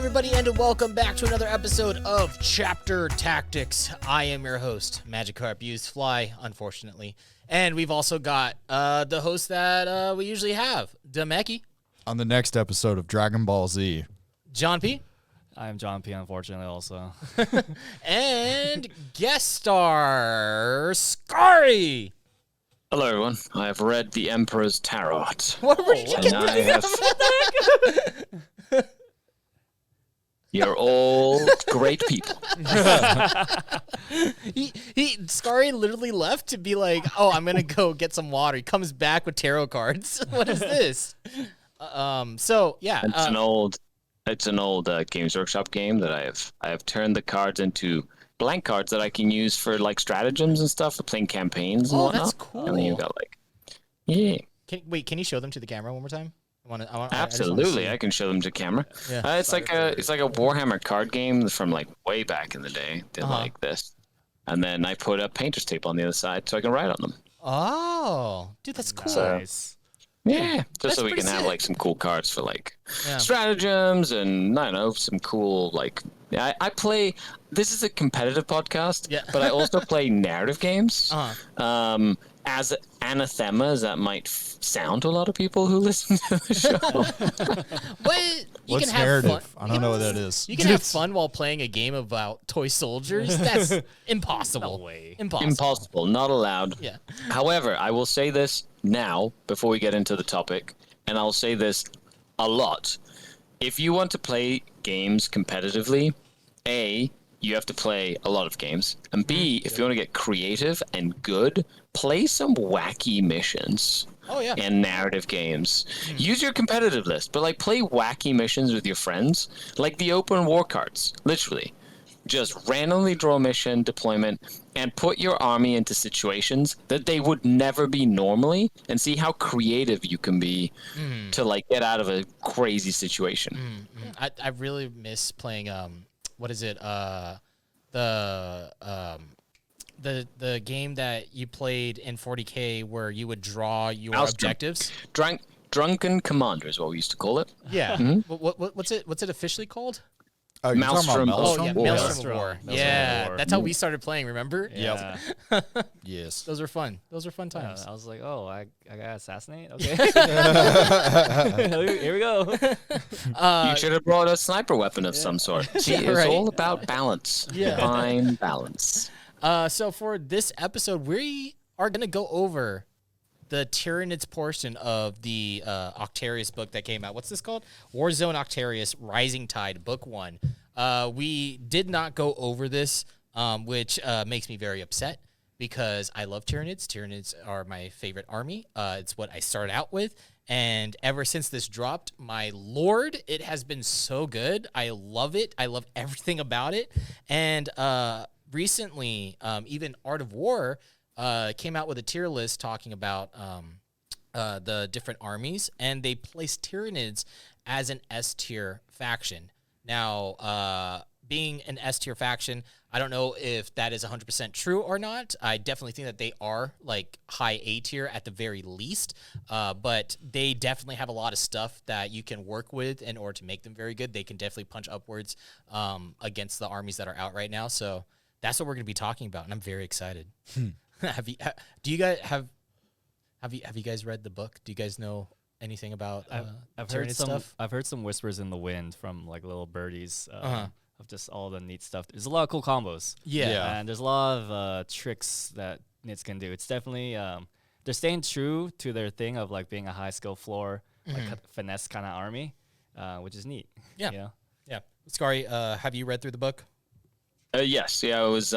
everybody, and welcome back to another episode of Chapter Tactics. I am your host, Magikarp Used Fly, unfortunately. And we've also got the host that we usually have, Demeki. On the next episode of Dragon Ball Z. John P. I am John P, unfortunately, also. And guest star, Skari. Hello, everyone. I have read The Emperor's Tarot. Where did you get that? You're all great people. Skari literally left to be like, oh, I'm going to go get some water. He comes back with tarot cards. What is this? So, yeah. It's an old Games Workshop game that I have turned the cards into blank cards that I can use for like stratagems and stuff for playing campaigns and whatnot. That's cool. And then you've got like, yeah. Can you show them to the camera one more time? Absolutely, I can show them to camera. Yeah. It's like a Warhammer card game from like way back in the day. Did like this, and then I put a painter's tape on the other side so I can write on them. Oh, dude, that's cool. Nice. Yeah, just so we pretty can have sick. like some cool cards for like Yeah. stratagems and I don't know, some cool like. I play. This is a competitive podcast, but I also play narrative games. As anathema as that might sound to a lot of people who listen to the show. But you What's can have narrative? fun. I don't know what that is. You can have fun while playing a game about toy soldiers. That's impossible. No way. Impossible, not allowed. Yeah. However, I will say this now before we get into the topic, and I'll say this a lot. If you want to play games competitively, A, you have to play a lot of games, and B, if you want to get creative and good, play some wacky missions. Oh, yeah. And narrative games. Use your competitive list, but like play wacky missions with your friends, like the open war cards, literally. Just randomly draw a mission, deployment, and put your army into situations that they would never be normally, and see how creative you can be to like get out of a crazy situation. I really miss playing what is it? The game that you played in 40K where you would draw your objectives. Drunken Commander is what we used to call it. Yeah. What's it officially called? Oh, you're talking about Maelstrom. Oh yeah, War? Maelstrom of War. Maelstrom Yeah, of War. that's how we started playing. Remember? Yeah. Yes. Those were fun. Those were fun times. I was like, oh, I gotta assassinate? Okay. Here we go. You should have brought a sniper weapon of some sort. See, it's right. all about balance. Yeah. Fine balance. So for this episode, we are gonna go over the Tyranids portion of the Octarius book that came out. What's this called? Warzone Octarius Rising Tide, Book 1. We did not go over this, which makes me very upset because I love Tyranids. Tyranids are my favorite army. It's what I started out with. And ever since this dropped, my lord, it has been so good. I love it. I love everything about it. And recently, even Art of War came out with a tier list talking about the different armies, and they placed Tyranids as an S tier faction. Now, being an S tier faction, I don't know if that is 100% true or not. I definitely think that they are like high A tier at the very least, but they definitely have a lot of stuff that you can work with in order to make them very good. They can definitely punch upwards against the armies that are out right now. So that's what we're going to be talking about, and I'm very excited. Have you guys read the book? Do you guys know anything about I've heard Tyranid some stuff? I've heard some whispers in the wind from like little birdies of just all the neat stuff. There's a lot of cool combos. Yeah. And there's a lot of tricks that Nits can do. It's definitely they're staying true to their thing of like being a high skill floor, like finesse kind of army, which is neat. Yeah. You know? Yeah. Skari, have you read through the book? Yes, yeah, I was.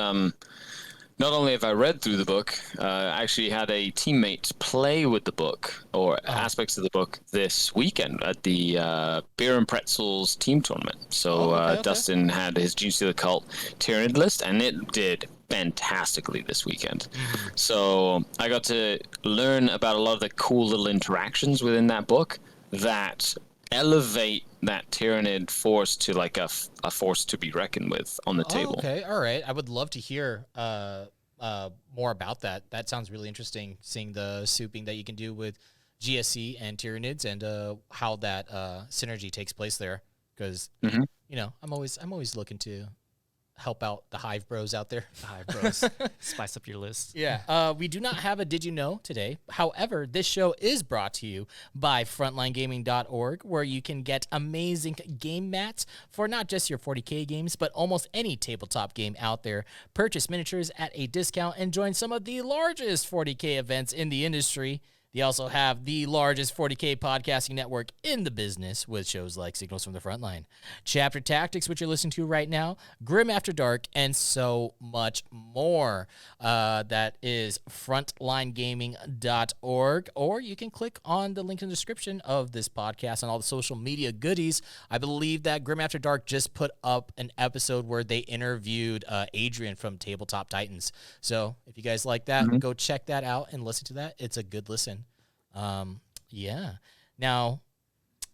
Not only have I read through the book, I actually had a teammate play with the book or aspects of the book this weekend at the Beer and Pretzels team tournament. So okay. Dustin had his Juicy the Cult Tyranid list, and it did fantastically this weekend. So I got to learn about a lot of the cool little interactions within that book that elevate that Tyranid force to like a force to be reckoned with on the table. Okay, all right. I would love to hear more about that. That sounds really interesting, seeing the souping that you can do with GSC and Tyranids and how that synergy takes place there. because Mm-hmm. I'm always looking to help out the Hive Bros out there. The Hive Bros. Spice up your list. Yeah. We do not have a Did You Know today. However, this show is brought to you by FrontlineGaming.org, where you can get amazing game mats for not just your 40K games, but almost any tabletop game out there. Purchase miniatures at a discount and join some of the largest 40K events in the industry. They also have the largest 40K podcasting network in the business with shows like Signals from the Frontline, Chapter Tactics, which you're listening to right now, Grim After Dark, and so much more. That is frontlinegaming.org, or you can click on the link in the description of this podcast and all the social media goodies. I believe that Grim After Dark just put up an episode where they interviewed Adrian from Tabletop Titans. So if you guys like that, go check that out and listen to that. It's a good listen. Yeah. Now,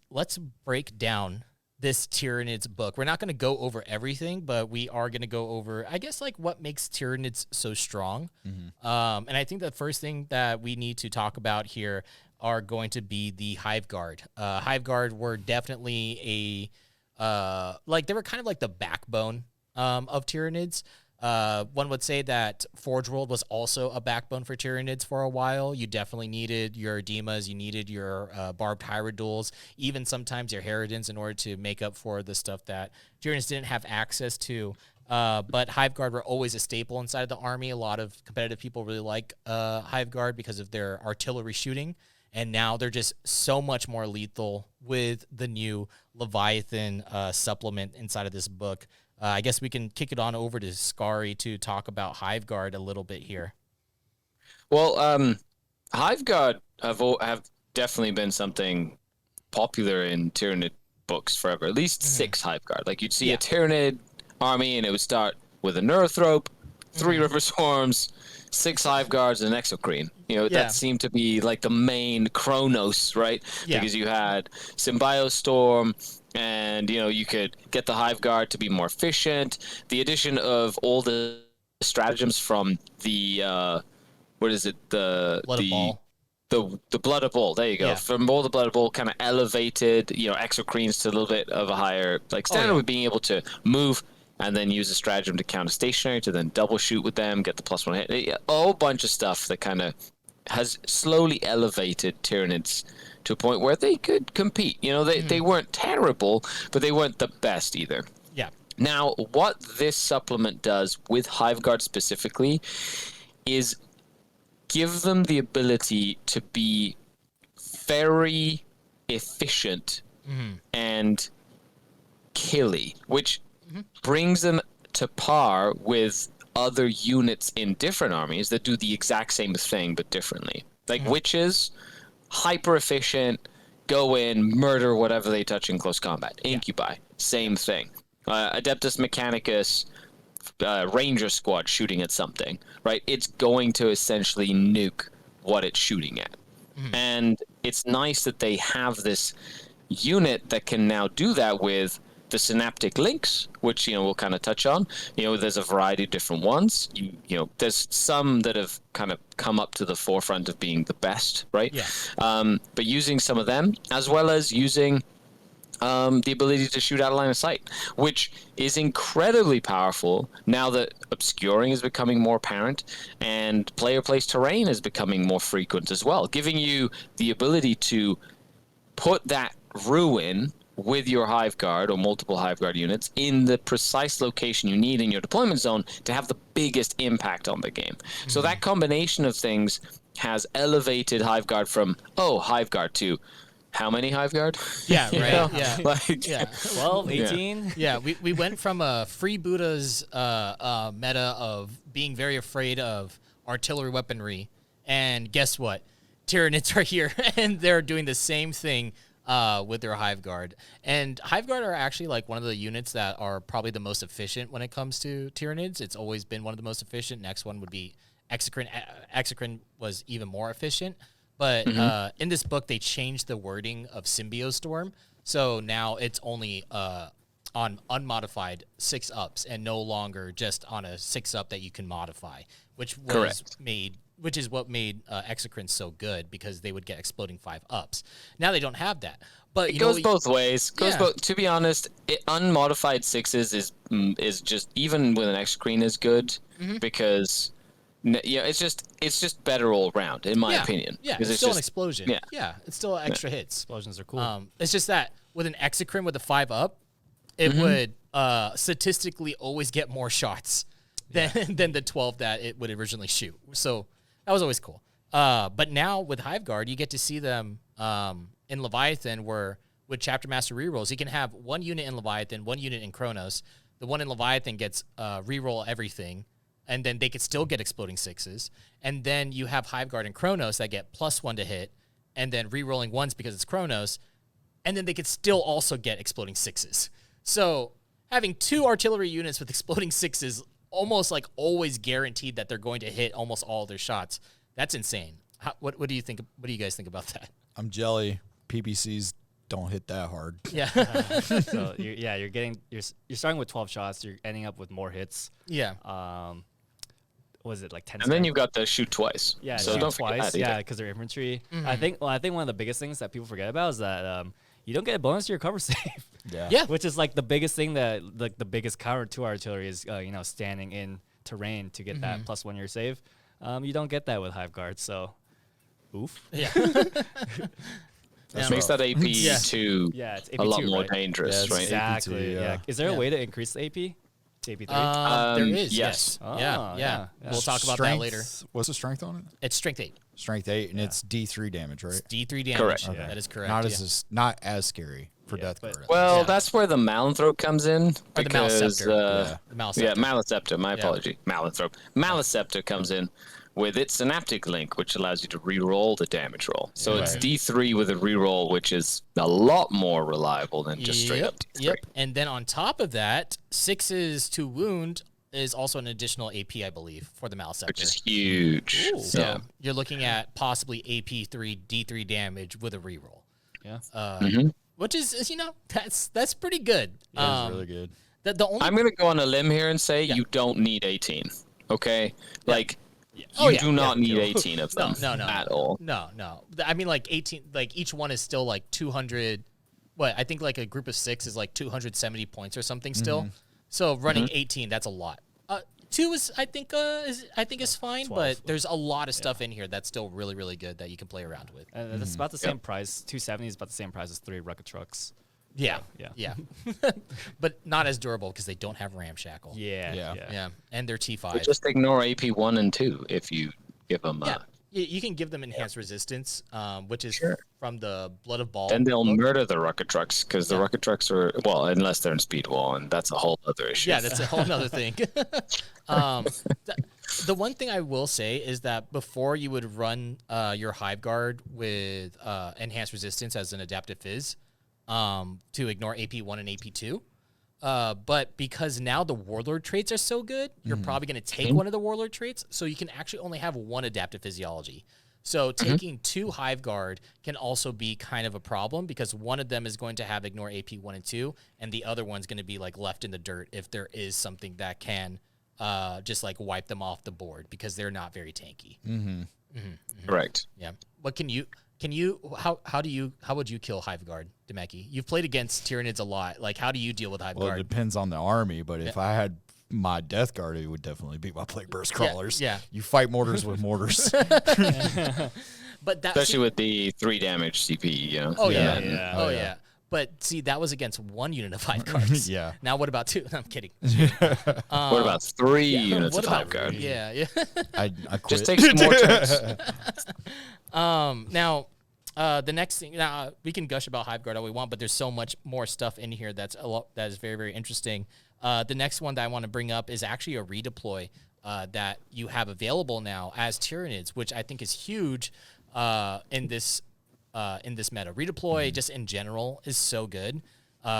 let's break down this Tyranids book. We're not going to go over everything, but we are going to go over, I guess, like what makes Tyranids so strong. And I think the first thing that we need to talk about here are going to be the Hive Guard. Hive Guard were definitely they were kind of like the backbone of Tyranids. One would say that Forge World was also a backbone for Tyranids for a while. You definitely needed your Demas, you needed your Barbed Hierodules, even sometimes your Harridans in order to make up for the stuff that Tyranids didn't have access to. But Hive Guard were always a staple inside of the army. A lot of competitive people really like Hive Guard because of their artillery shooting. And now they're just so much more lethal with the new Leviathan supplement inside of this book. I guess we can kick it on over to Skari to talk about Hive Guard a little bit here. Well, Hive Guard have definitely been something popular in Tyranid books forever. At least 6 Hive Guard. Like you'd see a Tyranid army, and it would start with a Neurithrope, 3 River Swarms, 6 Hive Guards, and an Exocrine. That seemed to be like the main Chronos, right? Yeah. Because you had Symbiostorm, and you could get the Hive Guard to be more efficient. The addition of all the stratagems from the what is it, the Blood of Ball. The Blood of Ball, there you go. Yeah. From all the Blood of Ball kind of elevated Exocrines to a little bit of a higher standard with being able to move and then use a stratagem to counter stationary, to then double shoot with them, get the +1 hit. A whole bunch of stuff that kind of has slowly elevated Tyranids to a point where they could compete. They weren't terrible, but they weren't the best either. Yeah. Now, what this supplement does with Hiveguard specifically is give them the ability to be very efficient and killy, which brings them to par with other units in different armies that do the exact same thing but differently. Like witches, hyper efficient, go in, murder whatever they touch in close combat. Incubi, same thing. Adeptus Mechanicus, Ranger Squad shooting at something, right? It's going to essentially nuke what it's shooting at. And it's nice that they have this unit that can now do that with the synaptic links, which we'll kind of touch on. There's a variety of different ones. There's some that have kind of come up to the forefront of being the best, right? Yeah. But using some of them, as well as using the ability to shoot out of line of sight, which is incredibly powerful now that obscuring is becoming more apparent and player place terrain is becoming more frequent as well, giving you the ability to put that ruin with your Hive Guard or multiple Hive Guard units in the precise location you need in your deployment zone to have the biggest impact on the game. So that combination of things has elevated Hive Guard from, Hive Guard to how many Hive Guard? Yeah, right. Yeah. 12, 18? Yeah, we went from a freebooters meta of being very afraid of artillery weaponry, and guess what? Tyranids are here, and they're doing the same thing with their Hive Guard. And Hive Guard are actually like one of the units that are probably the most efficient when it comes to Tyranids. It's always been one of the most efficient. Next one would be Exocrine. Exocrine was even more efficient. But in this book, they changed the wording of Symbiostorm. So now it's only on unmodified 6-ups and no longer just on a 6-up that you can modify, which was made which is what made Exocrine so good, because they would get exploding 5-ups. Now they don't have that. But It goes both ways. Yeah. To be honest, unmodified 6s is just, even with an Exocrine, is good because it's just better all around, in my opinion. Yeah, because it's still an explosion. Yeah. It's still extra hits. Explosions are cool. It's just that with an Exocrine with a 5-up, it would statistically always get more shots than the 12 that it would originally shoot. So that was always cool. But now with Hiveguard, you get to see them in Leviathan, where with Chapter Master rerolls, you can have one unit in Leviathan, one unit in Chronos. The one in Leviathan gets reroll everything, and then they could still get exploding 6s. And then you have Hiveguard and Chronos that get +1 to hit, and then rerolling 1s because it's Chronos, and then they could still also get exploding 6s. So having 2 artillery units with exploding 6s, almost like always guaranteed that they're going to hit almost all their shots. That's insane. What do you think? What do you guys think about that? I'm jelly. PBCs don't hit that hard. Yeah. So you're starting with 12 shots. You're ending up with more hits. Yeah. Was it like 10? And then you've got the shoot twice. Yeah, so shoot don't forget twice. that either. Yeah, because they're infantry. I think one of the biggest things that people forget about is that you don't get a bonus to your cover save. Yeah. Which is like the biggest thing that like the biggest counter to artillery is standing in terrain to get that +1 your save. You don't get that with Hiveguard, so oof. Yeah. Which makes that AP Yeah. two Yeah, it's a lot AP2, more right? dangerous, Yeah, it's right? Exactly. AP2, Yeah. yeah. Is there a Yeah. way to increase the AP to AP3? There is. yes. Yes. Oh, yeah. yeah. We'll talk about that later. What's the strength on it? It's strength 8. Strength 8, and it's D3 damage, right? D3 damage. Correct. Okay. Yeah. That is correct. Not as scary for Yeah, Death but- Guard. Well, Yeah. that's where the Malanthrope comes in. Or the Because, Maliceptor. The Maliceptor. yeah, Maliceptor. My Yeah. apology. Malanthrope. Maliceptor comes in with its synaptic link, which allows you to re-roll the damage roll. So it's Right. D3 with a re-roll, which is a lot more reliable than just straight up D3. Yep. And then on top of that, 6s to wound is also an additional AP, I believe, for the Maliceptor. Which is huge. So Yeah. you're looking at possibly AP3, D3 damage with a reroll. Yeah. Which is that's pretty good. That's really good. The only I'm going to go on a limb here and say you don't need 18. Okay? Like, Oh, you yeah. do not Yeah. need 18 of them no at all. No. I mean, like 18, like each one is still like 200. What I think like a group of 6 is like 270 points or something still. So running 18, that's a lot. 2 is I think is fine, 12. but there's a lot of stuff in here that's still really really good that you can play around with. And it's about the same price. 270 is about the same price as 3 rocket trucks. Yeah. Yeah. But not as durable because they don't have ramshackle. Yeah. Yeah. Yeah, and they're T5. Just ignore AP 1 and 2 if you give them. Yeah. You can give them enhanced resistance, which is from the Blood of Baal. Then they'll book. murder the rocket trucks because the rocket trucks are, well, unless they're in speed wall, and that's a whole other issue. Yeah, that's a whole nother thing. The one thing I will say is that before you would run your Hive Guard with enhanced resistance as an adaptive phys to ignore AP1 and AP2. But because now the Warlord traits are so good, you're probably going to take one of the Warlord traits, so you can actually only have one adaptive physiology. So taking 2 Hive Guard can also be kind of a problem because one of them is going to have ignore AP 1 and 2, and the other one's going to be like left in the dirt if there is something that can just like wipe them off the board because they're not very tanky. Correct. Yeah. What can you how would you kill Hive Guard, Demeki? You've played against Tyranids a lot. Like how do you deal with Hive Well, it Guard? depends on the army, but if I had my Death Guard, it would definitely be my Plague Burst Crawlers. yeah. You fight mortars with mortars. But that Especially with the 3 damage CP, you know? Oh yeah. Yeah. Oh yeah. But see, that was against 1 unit of Hive Guards. Yeah. Now what about 2? No, I'm kidding. What about 3 units What of about Hive Guard? Yeah. I quit. Just take some more turns. Now, the next thing. Now we can gush about Hive Guard all we want, but there's so much more stuff in here that is very very interesting. The next one that I want to bring up is actually a redeploy that you have available now as Tyranids, which I think is huge in this meta. Redeploy just in general is so good.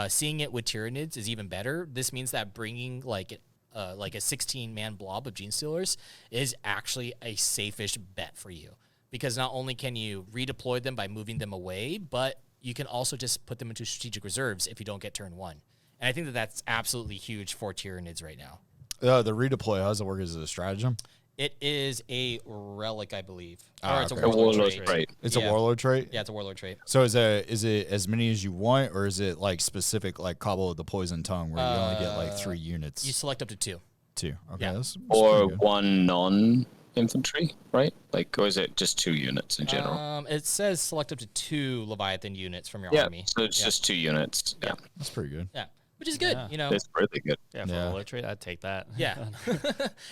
Seeing it with Tyranids is even better. This means that bringing like a 16-man blob of Gene Stealers is actually a safe-ish bet for you. Because not only can you redeploy them by moving them away, but you can also just put them into strategic reserves if you don't get turn 1. And I think that that's absolutely huge for Tyranids right now. The redeploy, how does it work as a stratagem? It is a relic, I believe. Ah, Or it's okay. a A warlord warlord trait. trait. It's Yeah. a warlord trait. Yeah, it's a warlord trait. So is it as many as you want, or is it like specific, like Cobble of the Poison Tongue, where you only get like 3 units? You select up to 2. 2. Okay, Yeah. that's Or pretty good. one non-infantry, right? Like, or is it just 2 units in general? It says select up to 2 Leviathan units from your Yeah, army. so it's just 2 units. Yeah, That's pretty good. Yeah, which is good. Yeah. You know. it's really good. Yeah, for Yeah. a warlord trait, I'd take that. Yeah.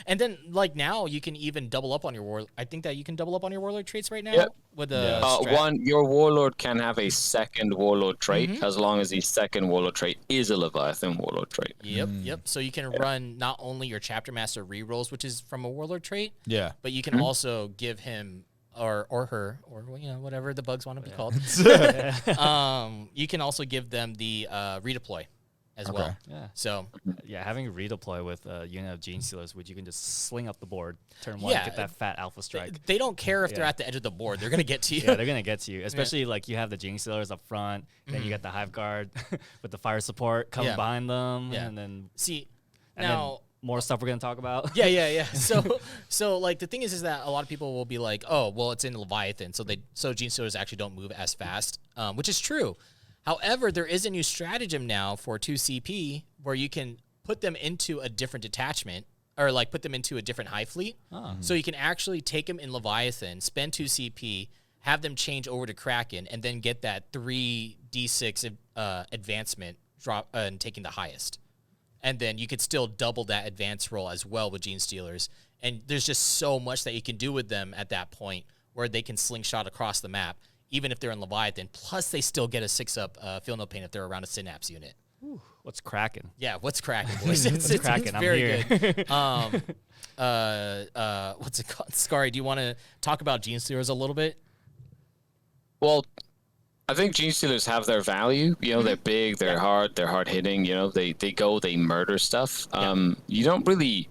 And then like now you can even double up on your war. I think that you can double up on your warlord traits right now Yep. with a Your warlord can have a second warlord trait as long as the second warlord trait is a Leviathan warlord trait. Yep. So you can run not only your chapter master rerolls, which is from a warlord trait, Yeah. but you can also give him or her or whatever the bugs want to be called. You can also give them the redeploy as well. Yeah. So Yeah, having redeploy with a unit of Gene Stealers, which you can just sling up the board, turn 1, Yeah, get that fat alpha strike. they don't care if they're Yeah. at the edge of the board; they're gonna get to you. Yeah, they're gonna get to you. Especially like you have the Gene Stealers up front, then you got the Hive Guard with the fire support coming Yeah. behind them, Yeah. and then See, and now. then more stuff we're gonna talk about. Yeah. So like the thing is that a lot of people will be like, oh, well, it's in Leviathan, so Gene Stealers actually don't move as fast, which is true. However, there is a new stratagem now for 2 CP where you can put them into a different detachment or like put them into a different hive fleet. So you can actually take them in Leviathan, spend 2 CP, have them change over to Kraken, and then get that 3d6 advancement drop and taking the highest. And then you could still double that advance roll as well with Gene Stealers. And there's just so much that you can do with them at that point where they can slingshot across the map, even if they're in Leviathan. Plus, they still get a 6-up feel no pain if they're around a synapse unit. What's cracking? Yeah, what's cracking, boys? It's cracking? I'm very here. good. What's it called? Skari, do you want to talk about Gene Stealers a little bit? Well, I think Gene Stealers have their value. You know, they're big, they're hard hitting. You know, they murder stuff. You don't really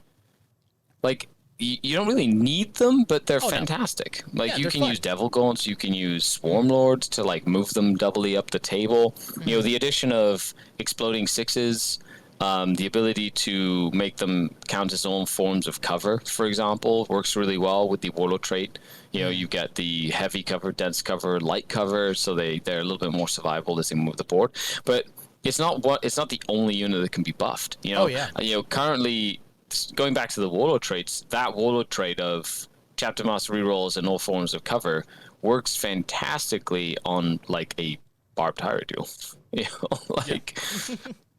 you don't really need them, but they're fantastic. Like Yeah, you they're can fun. use Devil Gaunts, you can use Swarm Lords to like move them doubly up the table. You know, the addition of exploding sixes, the ability to make them count as own forms of cover, for example, works really well with the Warlord trait. You know, you get the heavy cover, dense cover, light cover, so they're a little bit more survivable as they move the board. But it's not the only unit that can be buffed. You know, you know, currently going back to the Warlord traits, that Warlord trait of Chapter Master rerolls and all forms of cover works fantastically on like a barbed tire duel. You know, like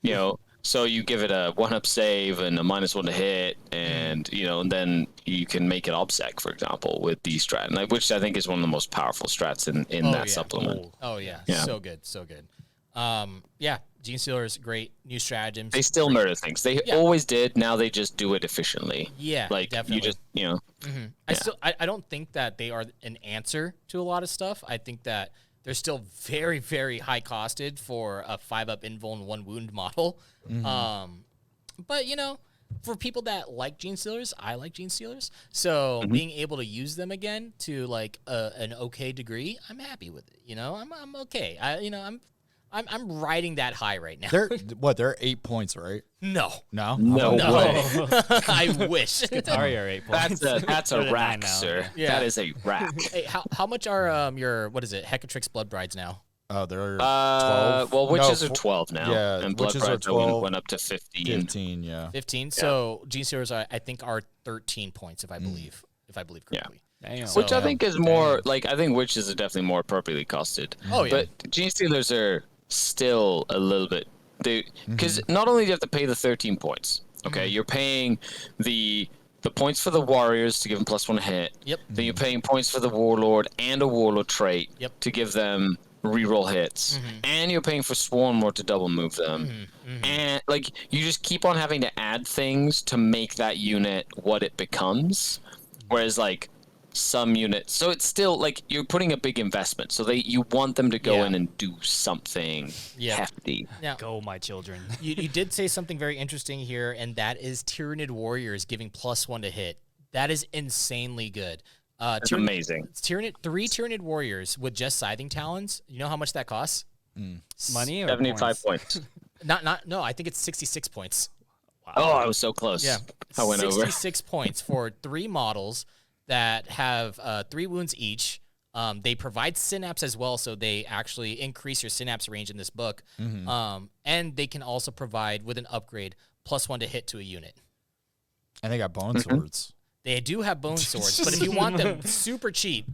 you know. So you give it a 1-up save and a -1 to hit, and you know, and then you can make it obsec, for example, with the strat, like, which I think is one of the most powerful strats in that supplement. Oh yeah, Yeah. so good. Yeah, Gene Stealers, great new stratagems. They still murder things. They always did. Now they just do it efficiently. Yeah, like definitely. you just I don't think that they are an answer to a lot of stuff. I think that they're still very, very high costed for a 5-up invul and 1 wound model. But you know, for people that like Gene Stealers, I like Gene Stealers. So being able to use them again to like an okay degree, I'm happy with it. You know, I'm okay. I'm riding that high right now. They're 8 points, right? No. No? no No. way. I wish. Atari are 8 points. That's a They're at 9 rack, now. sir. Yeah. That is a rack. Hey, how much are your what is it? Hecatrix Blood Brides now? Oh, they're 12. Well, witches No, are 12 now. yeah, and Blood witches are Brides 12. went up to 15. 15, yeah. 15. So Gene Stealers I think are 13 points if I believe correctly. Damn. Which I So- think is more like I think witches are definitely more appropriately costed. Oh, yeah. But Gene Stealers are still a little bit because not only do you have to pay the 13 points. Okay, you're paying the points for the warriors to give them +1 hit. Yep. Then you're paying points for the warlord and a warlord trait Yep. to give them reroll hits, and you're paying for Swarm Lord to double move them, and like you just keep on having to add things to make that unit what it becomes. Whereas like some units, so it's still like you're putting a big investment. So you want them to go Yeah. in and do something hefty. Now Go, my children. you did say something very interesting here, and that is Tyranid warriors giving +1 to hit. That is insanely good. It's amazing. Three Tyranid warriors with just scything talons. You know how much that costs? Money or 75 points? points. No, I think it's 66 points. Oh, I was so close. Yeah, I went over. 66 points for 3 models that have 3 wounds each. They provide synapse as well, so they actually increase your synapse range in this book. And they can also provide, with an upgrade, +1 to hit to a unit. And they got bone swords. They do have bone swords, but if you want them super cheap,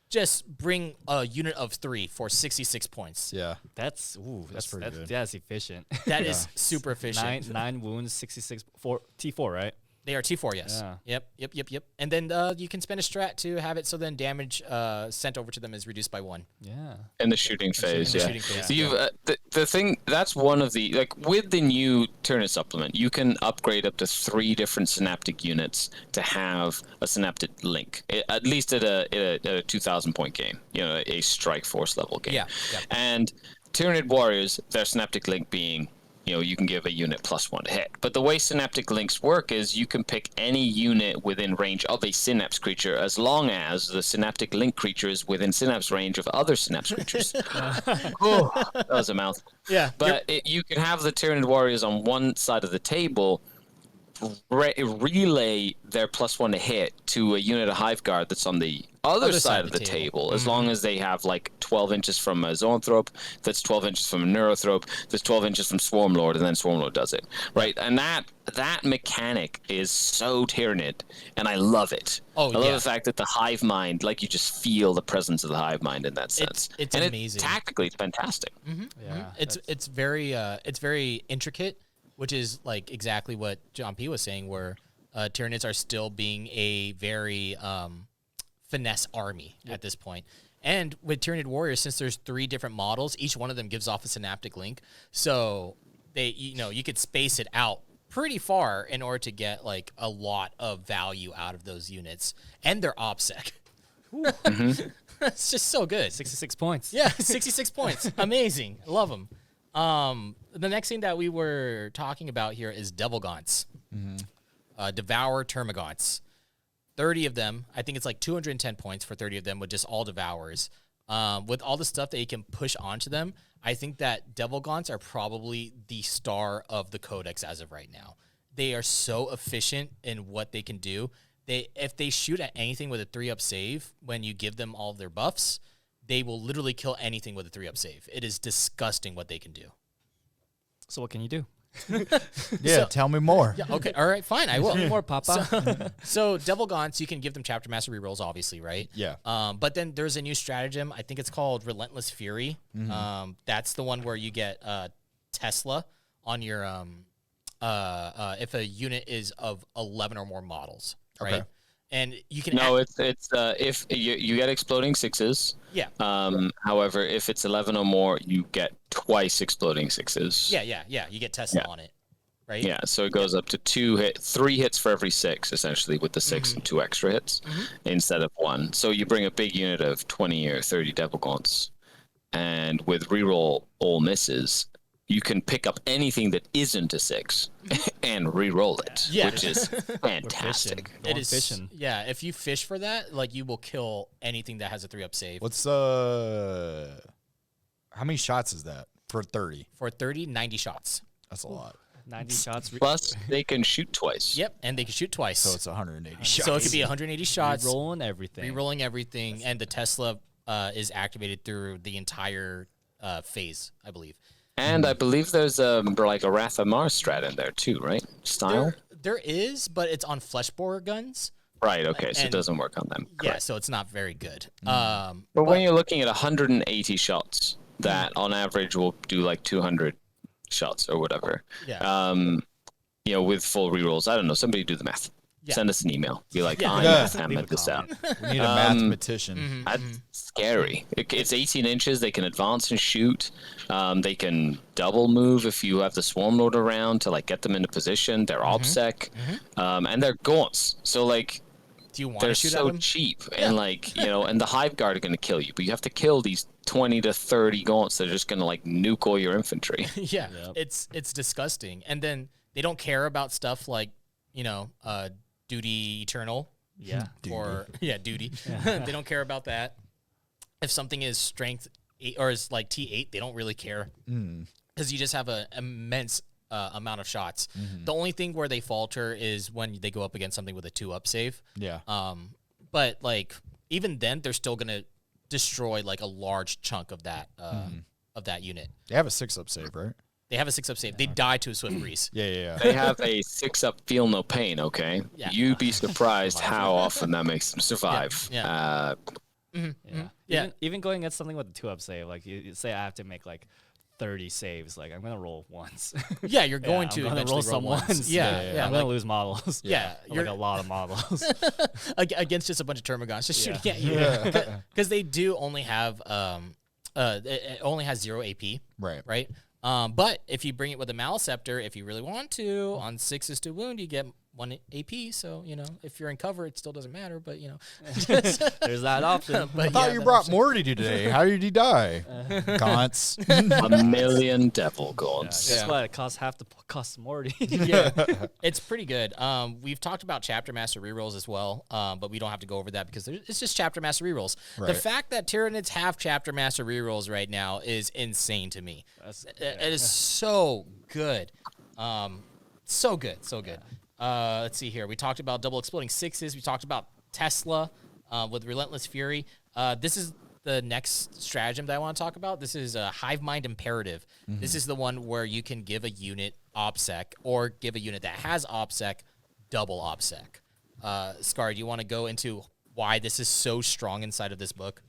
just bring a unit of 3 for 66 points. Yeah. That's pretty good. That's efficient. That is super efficient. 9 wounds, 66 T4, right? They are T4, yes. Yeah. Yep. And then you can spend a strat to have it so then damage sent over to them is reduced by 1. Yeah. In the shooting phase, In the yeah. shooting phase, So you've the thing that's one of the with the new Tyranids supplement, you can upgrade up to 3 different synaptic units to have a synaptic link. At least at a 2,000 point game, a strike force level game. Yeah. And Tyranid warriors, their synaptic link being, you can give a unit +1 to hit. But the way synaptic links work is you can pick any unit within range of a synapse creature as long as the synaptic link creature is within synapse range of other synapse creatures. Oh, that was a mouthful. Yeah. But you can have the Tyranid warriors on one side of the table relay their +1 to hit to a unit of Hive Guard that's on the other side of the table, as long as they have 12 inches from a Zoanthrope, that's 12 inches from a Neurothrope, that's 12 inches from Swarmlord, and then Swarmlord does it, right? And that mechanic is so Tyranid, and I love it. I love the fact that the Hive Mind, you just feel the presence of the Hive Mind in that sense. It's and amazing. Tactically, it's fantastic. Yeah. It's very intricate, which is exactly what John P was saying, where Tyranids are still being a very finesse army at this point. And with Tyranid warriors, since there's 3 different models, each one of them gives off a synaptic link, so they you could space it out pretty far in order to get a lot of value out of those units and their OBSEC. It's just so good. 66 points. Yeah, 66 points. Amazing. Love them. The next thing that we were talking about here is Devil Gaunts. Devour Termagants. 30 of them. I think it's 210 points for 30 of them with just all Devours. With all the stuff that you can push onto them, I think that Devil Gaunts are probably the star of the Codex as of right now. They are so efficient in what they can do. If they shoot at anything with a 3-up save, when you give them all of their buffs, they will literally kill anything with a 3-up save. It is disgusting what they can do. So what can you do? Yeah, tell me more. Yeah, okay, all right, fine, I will. Tell me more, Papa. So Devil Gaunts, you can give them Chapter Master rerolls, obviously, right? Yeah. But then there's a new stratagem. I think it's called Relentless Fury. That's the one where you get Tesla on your if a unit is of 11 or more models, right? Okay. And you can it's if you get exploding 6s. Yeah. However, if it's 11 or more, you get twice exploding 6s. Yeah. You get Tesla on it, right? Yeah, so it goes up to 3 hits for every 6, essentially, with the 6 and 2 extra hits instead of 1. So you bring a big unit of 20 or 30 Devil Gaunts, and with reroll all misses, you can pick up anything that isn't a 6 and re-roll it, which is fantastic. It is fishing. Yeah, if you fish for that, you will kill anything that has a 3-up save. What's how many shots is that for 30? For 30, 90 shots. That's a lot. 90 shots. Plus, they can shoot twice. Yep, and they can shoot twice. So it's 180 shots. So it could be 180 shots. Rolling everything. Rerolling everything, and the Tesla is activated through the entire phase, I believe. And I believe there's a Wrath of Mars strat in there too, right? Style? There is, but it's on flesh borer guns. Right, okay, so it doesn't work on them. Yeah, Correct. so it's not very good. But when you're looking at 180 shots, that on average will do 200 shots or whatever. Yeah. With full rerolls. I don't know. Somebody do the math. Yeah. Send us an email. Be like, I Yeah. hammered this out. We need a mathematician. That's scary. It's 18 inches. They can advance and shoot. They can double move if you have the Swarmlord around to get them into position. They're OBSEC. And they're gaunts. So do you want they're to shoot at so them? cheap, and and the Hive Guard are going to kill you, but you have to kill these 20 to 30 gaunts that are just going to nuke all your infantry. Yeah, it's disgusting. And then they don't care about stuff Duty Eternal. Yeah. Duty. They don't care about that. If something is strength 8 or is T8, they don't really care because you just have an immense amount of shots. The only thing where they falter is when they go up against something with a 2-up save. Yeah. But like even then, they're still gonna destroy like a large chunk of that unit. They have a 6-up save, right? They have a 6-up save. They die to a swift breeze. Yeah. They have a 6-up feel no pain, okay? Yeah. You'd be surprised how often that makes them survive. Yeah. Yeah. Even going against something with a 2-up save, like you say I have to make like 30 saves, like I'm gonna roll once. Yeah, you're going to I'm gonna eventually roll some once. ones. Yeah. I'm gonna lose models. Yeah, Like a lot of models. Against just a bunch of Termagants just shooting at you. Because they do only have it only has 0 AP. Right. But if you bring it with a Maliceptor, if you really want to, on 6s to wound, you get 1 AP. So, if you're in cover, it still doesn't matter. But, There's that option. But I thought you brought Morty today. How did he die? Gaunts. A million devil gaunts. Guess what? It costs half the cost of Morty. Yeah, it's pretty good. We've talked about Chapter Master rerolls as well, but we don't have to go over that because it's just Chapter Master rerolls. Right. The fact that Tyranids have Chapter Master rerolls right now is insane to me. It is so good. So good. Let's see here. We talked about double exploding 6s. We talked about Tesla with Relentless Fury. This is the next stratagem that I want to talk about. This is a Hive Mind Imperative. This is the one where you can give a unit OPSEC or give a unit that has OPSEC double OPSEC. Skari, do you want to go into why this is so strong inside of this book?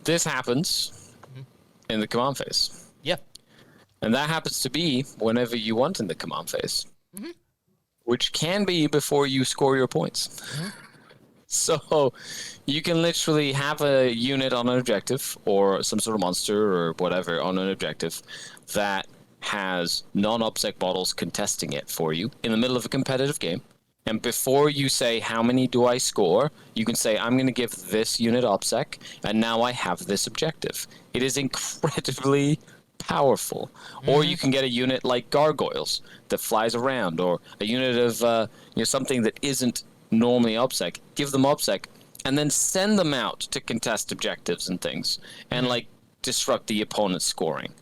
This happens in the command phase. Yeah. And that happens to be whenever you want in the command phase, which can be before you score your points. So you can literally have a unit on an objective or some sort of monster or whatever on an objective that has non-OPSEC models contesting it for you in the middle of a competitive game. And before you say, how many do I score? You can say, I'm going to give this unit OPSEC, and now I have this objective. It is incredibly powerful. Or you can get a unit like Gargoyles that flies around, or a unit of something that isn't normally OPSEC. Give them OPSEC, and then send them out to contest objectives and things, and disrupt the opponent's scoring.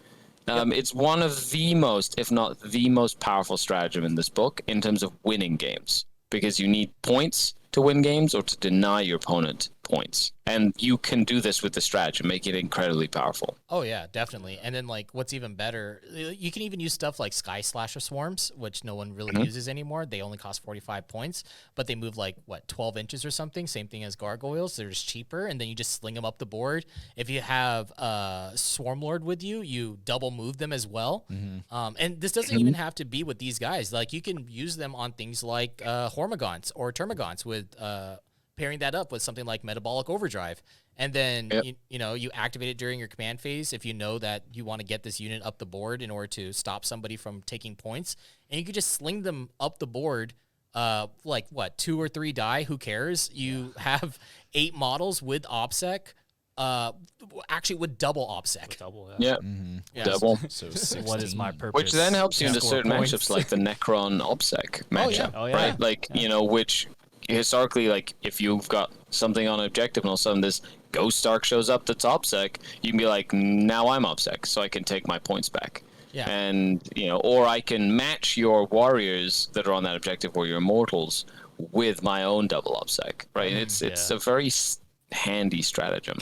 It's one of the most, if not the most powerful stratagem in this book in terms of winning games, because you need points to win games or to deny your opponent points. And you can do this with the stratagem, make it incredibly powerful. Oh, yeah, definitely. And then, what's even better, you can even use stuff like Sky Slasher Swarms, which no one really uses anymore. They only cost 45 points, but they move 12 inches or something. Same thing as Gargoyles. They're just cheaper, and then you just sling them up the board. If you have Swarmlord with you, you double move them as well. And this doesn't even have to be with these guys. You can use them on things like Hormagaunts or Termagants with pairing that up with something like Metabolic Overdrive. And then, you activate it during your command phase if you know that you want to get this unit up the board in order to stop somebody from taking points. And you could just sling them up the board, 2 or 3 die, who cares? You have 8 models with OPSEC, actually with double OPSEC. Double, Yeah, Yeah. double. So What is my purpose? Which then helps you into Score certain points. matchups like the Necron OPSEC matchup, Oh, yeah. right? Which historically, if you've got something on an objective and all of a sudden this Ghost Arc shows up that's OPSEC, you can be like, now I'm OPSEC, so I can take my points back. Yeah. And, or I can match your warriors that are on that objective or your immortals with my own double OPSEC, right? It's a very handy stratagem.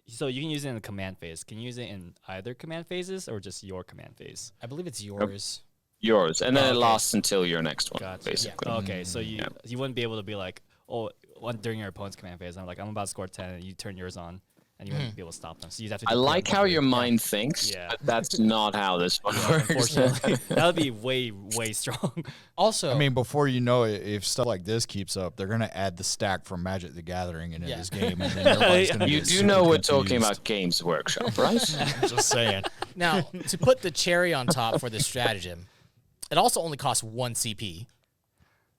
So you can use it in the command phase. Can you use it in either command phases or just your command phase? I believe it's yours. Yours, and then it okay. lasts until your next one, Gotcha. basically. Okay, so you wouldn't be able to be like, during your opponent's command phase, I'm about to score 10, and you turn yours on, and you wouldn't be able to stop them. So you'd have to. I like how your mind thinks, but that's not how this one works. Unfortunately, that would be way, way strong. Also, I mean, before you know it, if stuff like this keeps up, they're gonna add the stack from Magic the Gathering into this game, and then everybody's gonna You get do super know we're confused. talking about Games Workshop, right? Just saying. now, to put the cherry on top for this stratagem, it also only costs 1 CP.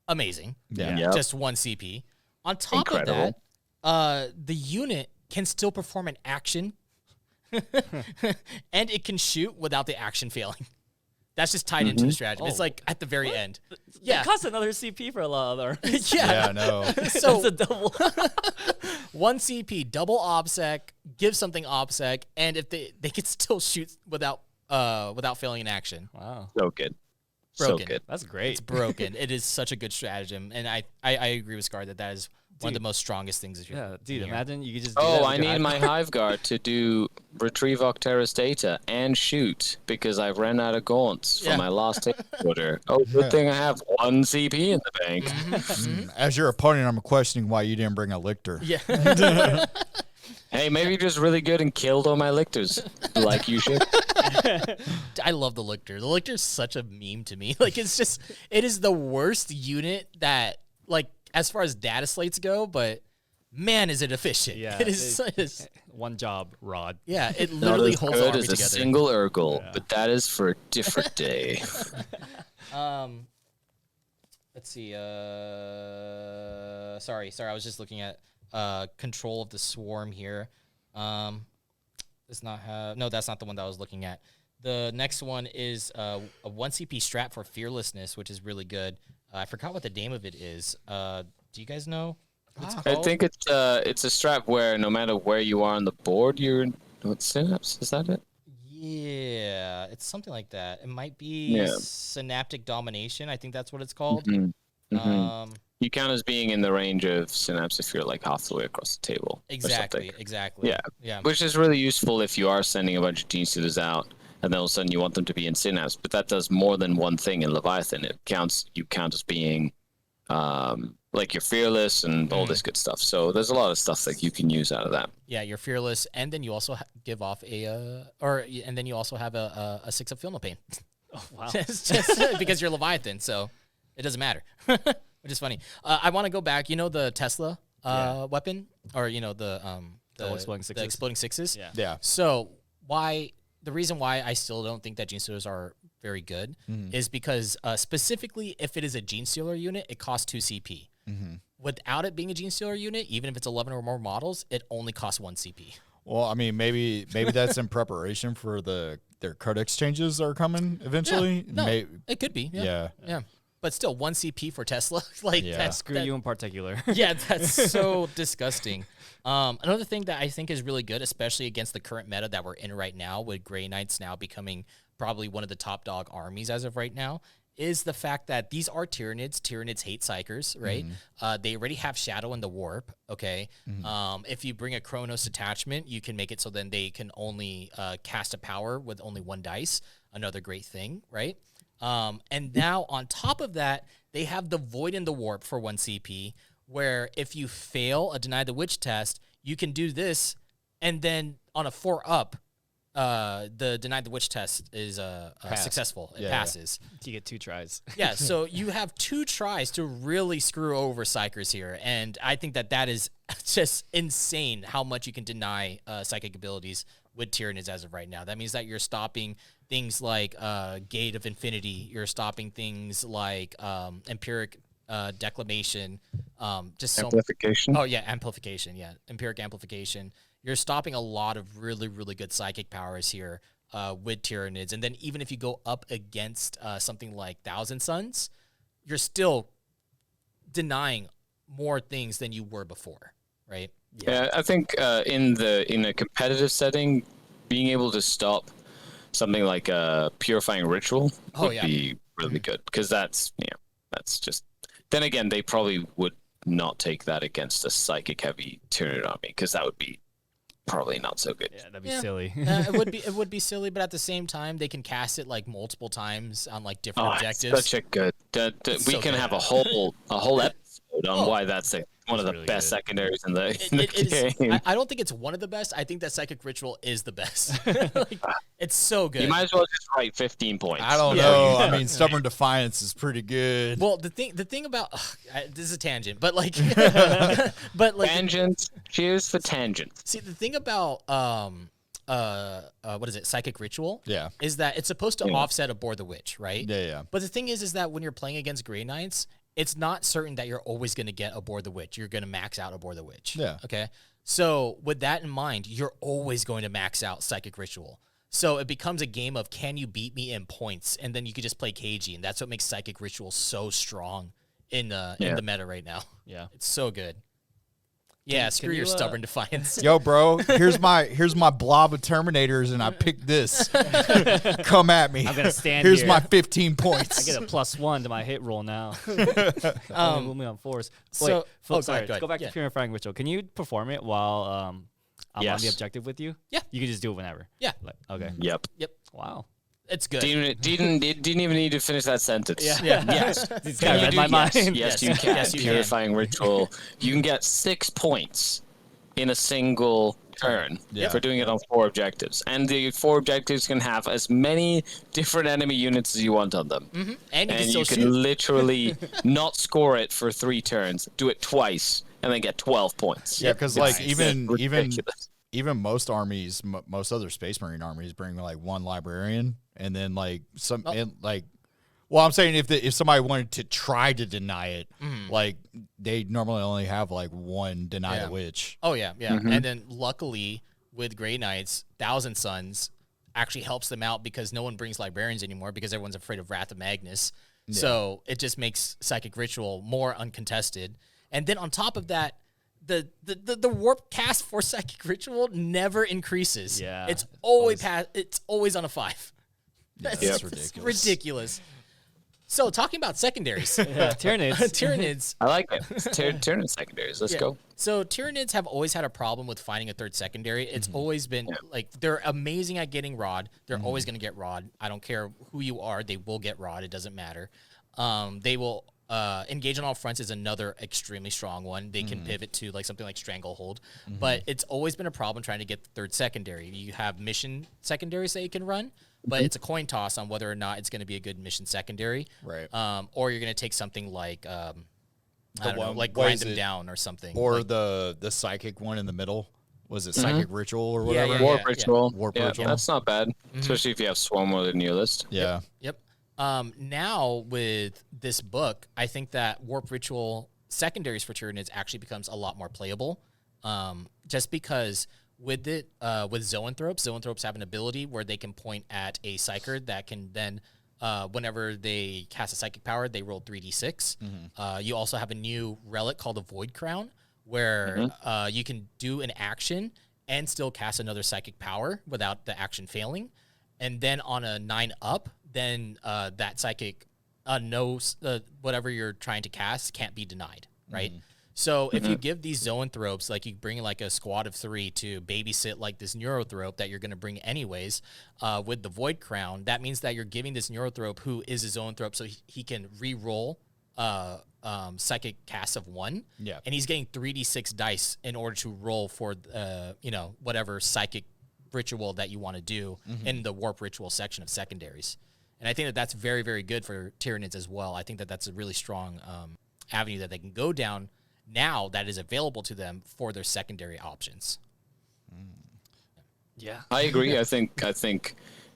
Amazing. Yeah. Yep. Just 1 CP. On top Incredible. of that, the unit can still perform an action, and it can shoot without the action failing. That's just tied into the stratagem. It's at the very end. Yeah. It costs another CP for a lot of other. Yeah, no. So It's a double. 1 CP, double OPSEC, give something OPSEC, and if they can still shoot without without failing in action. Wow, So good. Broken. So good. that's great. It's broken. It is such a good stratagem, and I agree with Scar that is one of the most strongest things that you're. Yeah, dude, imagine you could just. Do Oh, that with I your need my Hive Guard to do retrieve Octeris data and shoot because I've ran out of gaunts for Yeah. my last order. Oh, good thing I have 1 CP in the bank. As your opponent, I'm questioning why you didn't bring a lictor. Yeah. Hey, maybe you're just really good and killed all my lictors like you should. I love the Lictor. The Lictor is such a meme to me. Like it is the worst unit that like as far as data slates go, but man, is it efficient. Yeah, it is. one job rod. Yeah, it Not literally as holds the good army as a together. single Urgle, but that is for a different day. Let's see. Sorry. I was just looking at control of the swarm here. Does not have. No, that's not the one that I was looking at. The next one is a 1 CP strat for fearlessness, which is really good. I forgot what the name of it is. Do you guys know? What it's I called? think it's a strap where no matter where you are on the board, you're in what synapse? Is that it? Yeah, it's something like that. It might be Yeah. synaptic domination. I think that's what it's called. Mhm. Um, You count as being in the range of synapse if you're like half the way across the table. or exactly. something. Exactly. Yeah. Yeah. Which is really useful if you are sending a bunch of gene stealers out and then all of a sudden you want them to be in synapse. But that does more than one thing in Leviathan. You count as being like you're fearless and all this good stuff. So there's a lot of stuff that you can use out of that. Yeah, you're fearless, and then you also give off and then you also have a 6 of feel no pain. Oh wow. just because you're Leviathan, so it doesn't matter, which is funny. I want to go back. You know the Tesla weapon, or you know the exploding sixes? The exploding sixes. Yeah. Yeah. So the reason why I still don't think that Gene Stealers are very good is because specifically if it is a Gene Stealer unit, it costs 2 CP. Without it being a Gene Stealer unit, even if it's 11 or more models, it only costs 1 CP. Well, I mean, maybe that's in preparation for their card exchanges that are coming eventually. Yeah, no, it could be. Yeah. Yeah. But still, 1 CP for Tesla, like Yeah. that's Screw you in particular. Yeah, that's so disgusting. Another thing that I think is really good, especially against the current meta that we're in right now, with Grey Knights now becoming probably one of the top dog armies as of right now, is the fact that these are Tyranids. Tyranids hate Psychers, right? They already have Shadow in the Warp, okay? If you bring a Chronos attachment, you can make it so then they can only cast a power with only 1 dice. Another great thing, right? And now on top of that, they have the Void in the Warp for 1 CP, where if you fail a Deny the Witch test, you can do this, and then on a 4-up, the Deny the Witch test is successful. It passes. You get 2 tries. Yeah, so you have 2 tries to really screw over Psychers here, and I think that is just insane how much you can deny psychic abilities with Tyranids as of right now. That means that you're stopping things like Gate of Infinity. You're stopping things like Empiric Declamation. Amplification. Oh, yeah, Amplification. Yeah, Empiric Amplification. You're stopping a lot of really, really good psychic powers here with Tyranids. And then even if you go up against something like Thousand Suns, you're still denying more things than you were before, right? Yeah, I think in a competitive setting, being able to stop something like a Purifying Ritual would be really good, because that's just. Then again, they probably would not take that against a psychic heavy Tyranid army, because that would be probably not so good. Yeah, that'd be silly. It would be silly, but at the same time, they can cast it like multiple times on like different objectives. Such a good. We so can good. have a whole episode on why that's one of the really best good. secondaries in the It game. is, I don't think it's one of the best. I think that Psychic Ritual is the best. Like, it's so good. You might as well just write 15 points. I don't know. I mean, Stubborn Defiance is pretty good. Well, the thing about this is a tangent, but like, Tangent. Cheers for tangent. see, the thing about what is it, Psychic Ritual? Yeah. Is that it's supposed to offset Abhor the Witch, right? Yeah. But the thing is that when you're playing against Grey Knights, it's not certain that you're always going to get Abhor the Witch. You're going to max out Abhor the Witch. Yeah. Okay. So with that in mind, you're always going to max out Psychic Ritual. So it becomes a game of, can you beat me in points? And then you could just play KG, and that's what makes Psychic Ritual so strong in the meta right now. Yeah. It's so good. Yeah, screw your stubborn defiance. Yo, bro, here's my blob of Terminators, and I picked this. Come at me. I'm gonna stand Here's here. my 15 points. I get a +1 to my hit roll now. Only move me on 4s. so- Wait, go sorry. ahead, go Let's go ahead. back Yeah. to Purifying Ritual. Can you perform it while I'm on Yes. the objective with you? Yeah. You can just do it whenever. Yeah. Like, okay. Yep. Yep, Wow. it's good. Didn't even need to finish that sentence. Yeah. Yes. This Can guy you read do- my yes. mind. Yes, Yes. you can. Yes, you can. Purifying Ritual. You can get 6 points in a single turn Yeah. for doing it on 4 objectives. And the 4 objectives can have as many different enemy units as you want on them. And you And can you still can shoot. literally not score it for 3 turns, do it twice, and then get 12 points. Yeah, because Nice. like even Ridiculous. most armies, most other Space Marine armies bring like 1 librarian, and then like some and like. Well, I'm saying if somebody wanted to try to deny it, like they normally only have like 1 deny Yeah. a witch. Oh yeah, yeah. And then luckily with Grey Knights, Thousand Suns actually helps them out because no one brings librarians anymore because everyone's afraid of Wrath of Magnus. So it just makes Psychic Ritual more uncontested. And then on top of that, the warp cast for Psychic Ritual never increases. Yeah. It's always it's always on a 5. That's That's it's ridiculous. ridiculous. So talking about secondaries, Yeah, Tyranids. Tyranids. I like it. Turn in secondaries. Let's Yeah. go. So Tyranids have always had a problem with finding a third secondary. It's always been like they're amazing at getting rod. They're always going to get rod. I don't care who you are; they will get rod. It doesn't matter. They will engage on all fronts is another extremely strong one. They can pivot to like something like Stranglehold, but it's always been a problem trying to get the third secondary. You have mission secondaries that you can run, but it's a coin toss on whether or not it's going to be a good mission secondary. Right. Or you're going to take something like I don't know, one- like what grind is them it? down or something. Or like, the psychic one in the middle. Was it Psychic Ritual or whatever? yeah. Warp Ritual. Warp Yeah, Ritual. that's not bad, especially if you have Swarm within your list. Yeah. Yep. Now with this book, I think that Warp Ritual secondaries for Tyranids actually becomes a lot more playable. Just because with it, with Zoanthropes have an ability where they can point at a Psyker that can then, whenever they cast a psychic power, they roll 3d6. You also have a new relic called a Void Crown, where you can do an action and still cast another psychic power without the action failing. And then on a 9 up, then that psychic whatever you're trying to cast can't be denied, right? So if you give these Zoanthropes, like you bring like a squad of 3 to babysit like this Neurothrope that you're going to bring anyways, with the Void Crown, that means that you're giving this Neurothrope who is a Zoanthrope so he can re-roll psychic cast of 1. Yeah. And he's getting 3d6 dice in order to roll for, whatever psychic ritual that you want to do in the Warp Ritual section of secondaries. And I think that that's very, very good for Tyranids as well. I think that that's a really strong avenue that they can go down now that is available to them for their secondary options. Yeah. I agree. I think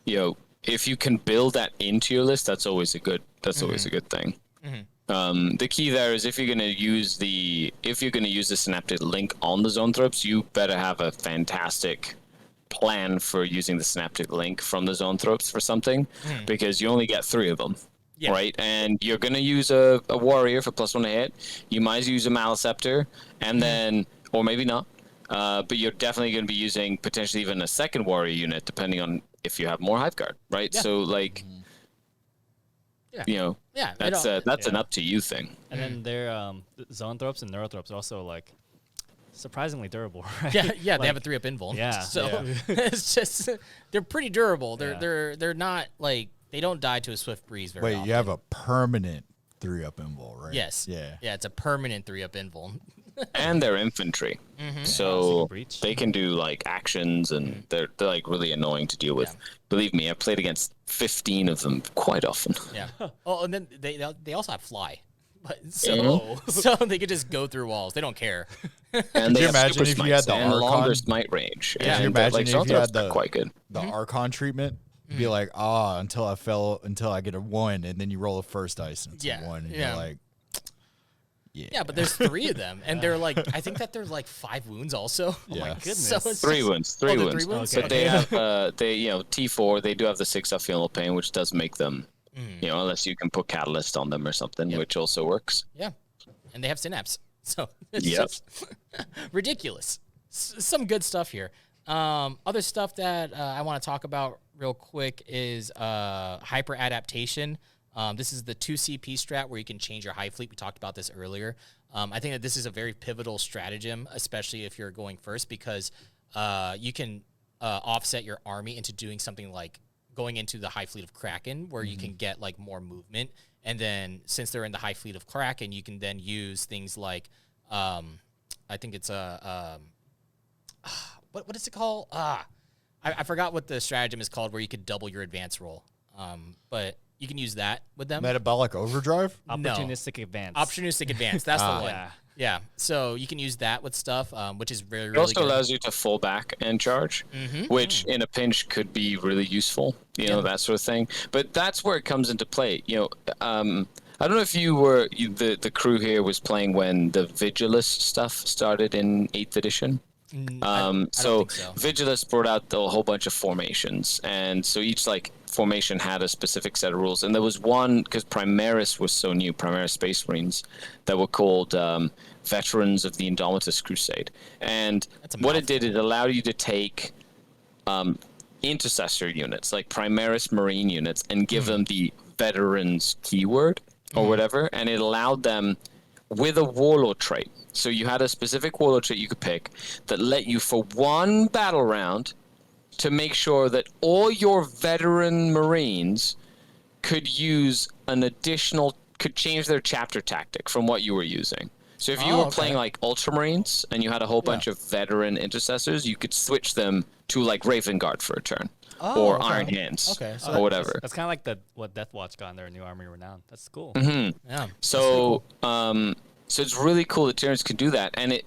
if you can build that into your list, that's always a good thing. The key there is if you're gonna use the synaptic link on the Zoanthropes, you better have a fantastic plan for using the synaptic link from the Zoanthropes for something, because you only get 3 of them. Yeah. Right, and you're gonna use a warrior for +1 to hit. You might use a Maliceptor, and then, or maybe not. But you're definitely gonna be using potentially even a second warrior unit, depending on if you have more Hiveguard, right? Yeah. So like, Yeah, that's an up to you thing. And then their Zoanthropes and Neurothropes are also like surprisingly durable, right? Yeah, they have a Like, 3-up invuln. Yeah. So it's just they're pretty durable. They're not like they don't die to a swift breeze very Wait, often. you have a permanent 3-up invul, right? Yes. Yeah. Yeah, it's a permanent 3-up invuln. And they're infantry, Single so breach. they can do like actions, and they're like really annoying to deal with. Yeah. Believe me, I've played against 15 of them quite often. Yeah. Oh, and then they also have fly. But so they could just go through walls. They don't care. And they you have imagine super if you had smites the and longer Archon? smite range. Could you And, imagine like, if you Zoanthropes had are quite good. the Archon treatment? Be like, until I get a 1, and then you roll the first dice and it's Yeah, a 1, and yeah. you're like, Yeah, but there's 3 of them, and they're like I think that there's like 5 wounds also. Oh my Yeah. goodness. So it's 3 just- wounds. Oh, 3 they're wounds. 3 wounds? Okay. But they have T4. They do have the 6 up funeral pain, which does make them, unless you can put catalyst on them or something, which also works. Yeah, and they have synapse. So it's Yep. just ridiculous. Some good stuff here. Other stuff that I want to talk about real quick is hyper adaptation. This is the 2 CP strat where you can change your hive fleet. We talked about this earlier. I think that this is a very pivotal stratagem, especially if you're going first, because you can offset your army into doing something like going into the Hive Fleet of Kraken, where you can get like more movement. And then since they're in the Hive Fleet of Kraken, you can then use things like, I think it's what is it called? I forgot what the stratagem is called, where you could double your advance roll. But you can use that with them. Metabolic overdrive? Opportunistic advance. Opportunistic advance. That's the one. Yeah. Yeah. So you can use that with stuff, which is really, It really also good. allows you to fall back and charge, which in a pinch could be really useful, you know, that sort of thing. But that's where it comes into play. You know, I don't know if the crew here was playing when the Vigilus stuff started in 8th edition. I don't think so. Vigilus brought out a whole bunch of formations, and so each like formation had a specific set of rules. And there was one, because Primaris was so new, Primaris Space Marines, that were called Veterans of the Indomitus Crusade. And what it did, it allowed you to take intercessor units, like Primaris Marine units, and give them the Veterans keyword or whatever, and it allowed them with a Warlord trait. So you had a specific Warlord trait you could pick that let you, for one battle round, to make sure that all your veteran Marines could use could change their chapter tactic from what you were using. So if you were playing like Ultramarines and you had a whole bunch of veteran intercessors, you could switch them to like Raven Guard for a turn. Or Iron Hands, or whatever. That's kind of like what Death Watch got in their new Army Renown. That's cool. Yeah. So, so it's really cool that Tyranids can do that, and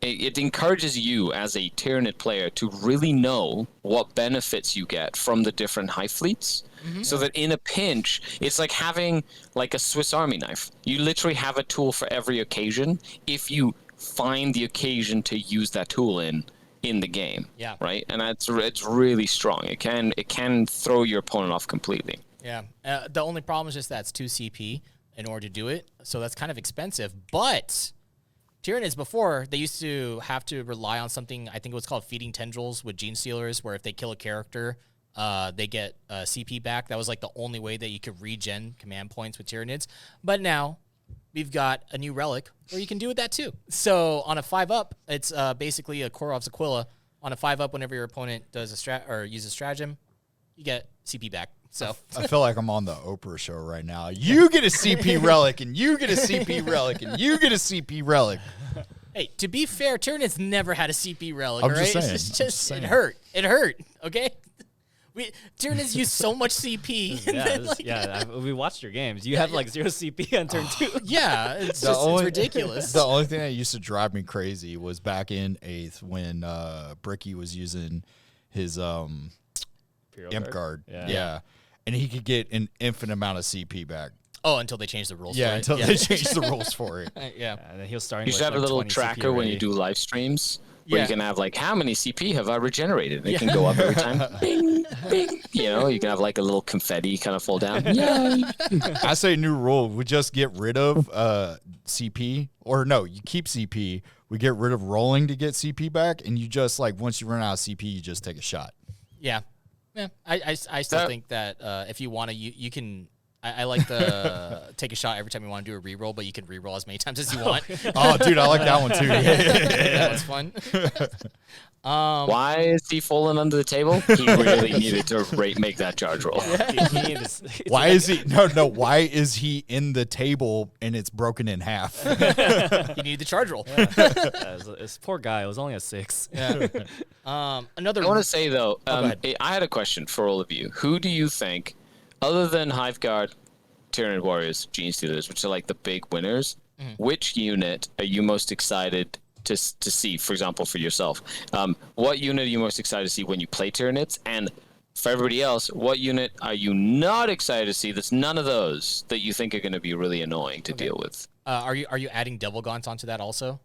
it encourages you as a Tyranid player to really know what benefits you get from the different hive fleets, so that in a pinch, it's like having like a Swiss Army knife. You literally have a tool for every occasion if you find the occasion to use that tool in the game. Yeah. Right, and it's really strong. It can throw your opponent off completely. Yeah. The only problem is just that's 2 CP in order to do it, so that's kind of expensive. But Tyranids before, they used to have to rely on something, I think it was called Feeding Tendrils with Gene Stealers, where if they kill a character, they get CP back. That was like the only way that you could regen command points with Tyranids. But now we've got a new relic where you can do that too. So on a 5-up, it's basically a Korov's Aquila. On a 5-up, whenever your opponent does uses stratagem, you get CP back. So I feel like I'm on the Oprah show right now. You get a CP relic, and you get a CP relic, and you get a CP relic. hey, to be fair, Tyranids never had a CP relic, I'm right? just saying, It's I'm just just saying. it hurt. It hurt, okay? Tyranids use so much CP. and Yeah, then, like, we watched your games. You have like 0 CP on turn 2. yeah, it's The just only- it's ridiculous. The only thing that used to drive me crazy was back in 8th when Bricky was using his Imp Guard. Yeah. And he could get an infinite amount of CP back. Oh, until they changed the rules. Yeah, for it. until they changed the rules for it. Yeah. And then he was starting You with should have like a little 20 CP tracker when you already. do live streams where Yeah. you can have like, how many CP have I regenerated? And it can go up every time. Bing, bing. You know, you can have like a little confetti kind of fall down. Yeah. I say new rule. We just get rid of CP. Or no, you keep CP. We get rid of rolling to get CP back. And you just like, once you run out of CP, you just take a shot. Yeah. Yeah. I still think that if you want to, you can. I like the take a shot every time you want to do a reroll, but you can reroll as many times as you want. Oh, dude, I like that one too. That was fun. Why is he falling under the table? He really needed to make that charge roll. Why is he? No. Why is he in the table and it's broken in half? You need the charge roll. This poor guy. It was only a 6. Yeah. Another. I want to say though, go ahead. I had a question for all of you. Who do you think, other than Hiveguard, Tyranid Warriors, Gene Stealers, which are like the big winners, which unit are you most excited to see? For example, for yourself, what unit are you most excited to see when you play Tyranids? And for everybody else, what unit are you not excited to see? That's none of those that you think are going to be really annoying to deal with. Are you adding Devil Gaunts onto that also?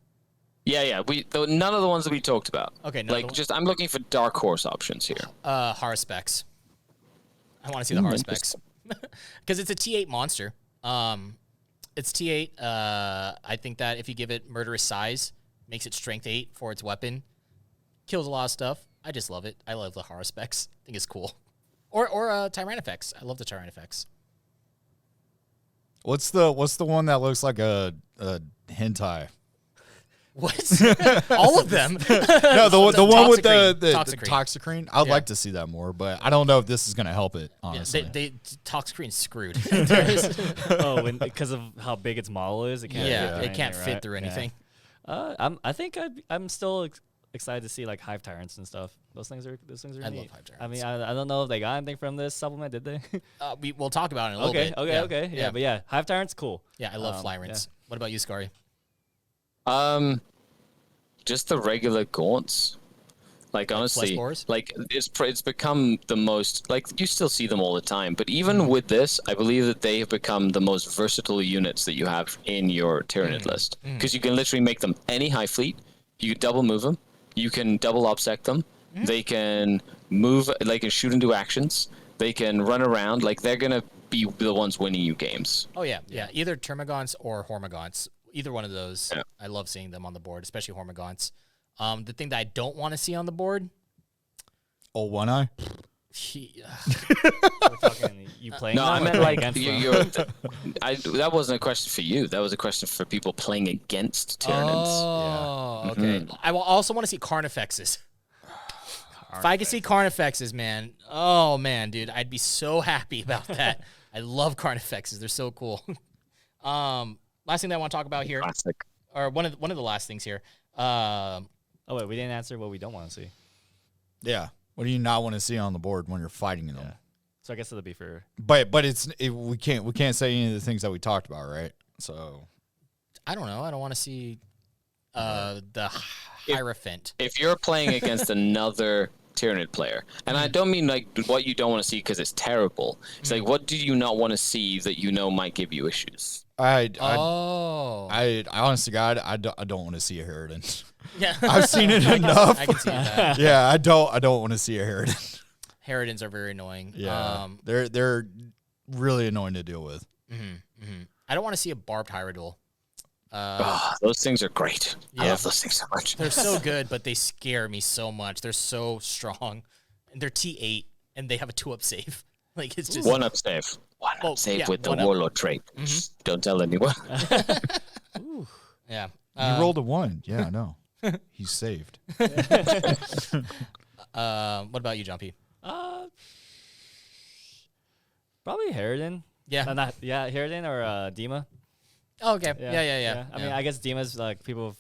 Yeah. None of the ones that we talked about. Okay. I'm looking for dark horse options here. Haruspex. I want to see the Haruspex because it's a T8 monster. It's T8. I think that if you give it murderous size, makes it strength 8 for its weapon, kills a lot of stuff. I just love it. I love the horror specs. I think it's cool. Or Tyrannifex. I love the Tyrannifex. What's the one that looks like a hentai? What? All of them? No, the one with the Toxicrene. Toxicrene. I'd like to see that more, but I don't know if this is going to help it, honestly. Yeah, Toxicrene's screwed. Because of how big its model is, it can't. It can't fit through anything. I'm still excited to see like Hive Tyrants and stuff. Those things are I neat. love Hive Tyrants. I mean, I don't know if they got anything from this supplement, did they? We'll talk about it in a little bit. Okay. Yeah, but yeah, Hive Tyrants, cool. Yeah, I love Flyrants. Yeah. What about you, Skari? Just the regular gaunts. Like honestly, spores? like it's become the most, like you still see them all the time, but even with this, I believe that they have become the most versatile units that you have in your Tyranid list, because you can literally make them any high fleet. You can double move them. You can double obsect them. They can move. They can shoot into actions. They can run around. Like they're gonna be the ones winning you games. Oh yeah. Either Termagants or Hormagaunts. Either one of those. Yeah. I love seeing them on the board, especially Hormagaunts. The thing that I don't want to see on the board. Oh, One Eye. We're talking you playing. No, I them or meant playing like against them? that wasn't a question for you. That was a question for people playing against Tyranids. Oh, okay. I will also want to see Carnifexes. If I could see Carnifexes, man. Oh man, dude, I'd be so happy about that. I love Carnifexes. They're so cool. Last thing that I want to talk about here, Classic. or one of the last things here. Oh wait, we didn't answer what we don't want to see. Yeah. What do you not want to see on the board when you're fighting them? Yeah. So I guess it'll be for. But we can't say any of the things that we talked about, right? So I don't know. I don't want to see the Hierophant. If you're playing against another Tyranid player, and I don't mean like what you don't want to see because it's terrible. It's like, what do you not want to see that you know might give you issues? I honestly, God, I don't want to see a Harridan. Yeah, I've seen it enough. I can see that. Yeah, I don't want to see a Harridan. Harridans are very annoying. Yeah, they're really annoying to deal with. I don't want to see a barbed Hierodule. Those things are great. I Yeah. love those things so much. They're so good, but they scare me so much. They're so strong, and they're T8, and they have a 2-up save. Like it's just One up save. One up save with the 1-up. Warlord trait. Don't tell anyone. yeah. You rolled a 1. Yeah, I know. He's saved. What about you, Jumpy? Probably Harridan. Yeah. Harridan or Dima. Oh, okay. Yeah. I mean, I guess Dima's like people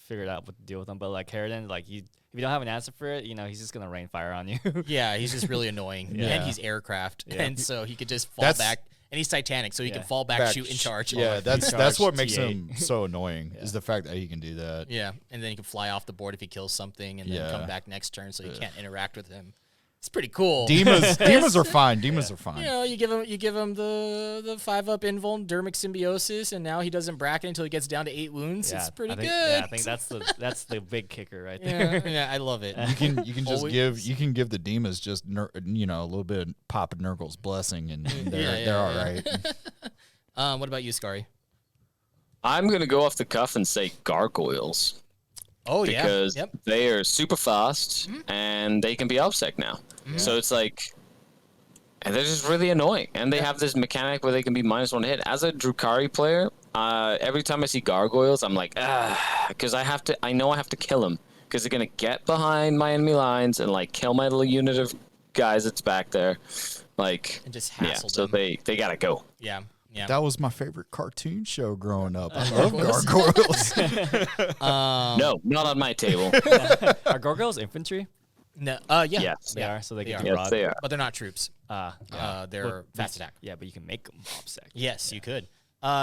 figured out what to deal with them, but like Harridan, like if you don't have an answer for it, he's just gonna rain fire on you. Yeah, he's just really annoying, and he's aircraft, and so he could just fall back. And he's Titanic, so he can fall back, shoot, and charge. Yeah, that's what makes T8. him so annoying is the fact that he can do that. Yeah, and then he can fly off the board if he kills something, and then come back next turn, so you can't interact with him. It's pretty cool. Demons are fine. Demons are fine. You give him the 5-up invuln Dermic Symbiosis, and now he doesn't bracket until he gets down to 8 wounds. Yeah, It's pretty good. Yeah, I think that's the big kicker right there. Yeah, I love it. You can just give the demons just a little bit of Papa Nurgle's blessing, and they're all right. What about you, Skari? I'm gonna go off the cuff and say Gargoyles. Oh because they are super fast and they can be obsec now. So it's like, and they're just really annoying. And they have this mechanic where they can be -1 hit. As a Drukhari player, every time I see Gargoyles, I'm like, because I know I have to kill them because they're gonna get behind my enemy lines and like kill my little unit of guys that's back there, like, And just hassle so them. they gotta go. Yeah. That was my favorite cartoon show growing up. I love Gargoyles. No, not on my table. Are Gargoyles infantry? No. Yes. They are, so they can are. do Yes, rod. they are. But they're not troops. They're fast attack. Yeah, but you can make them obsec. Yes, you could.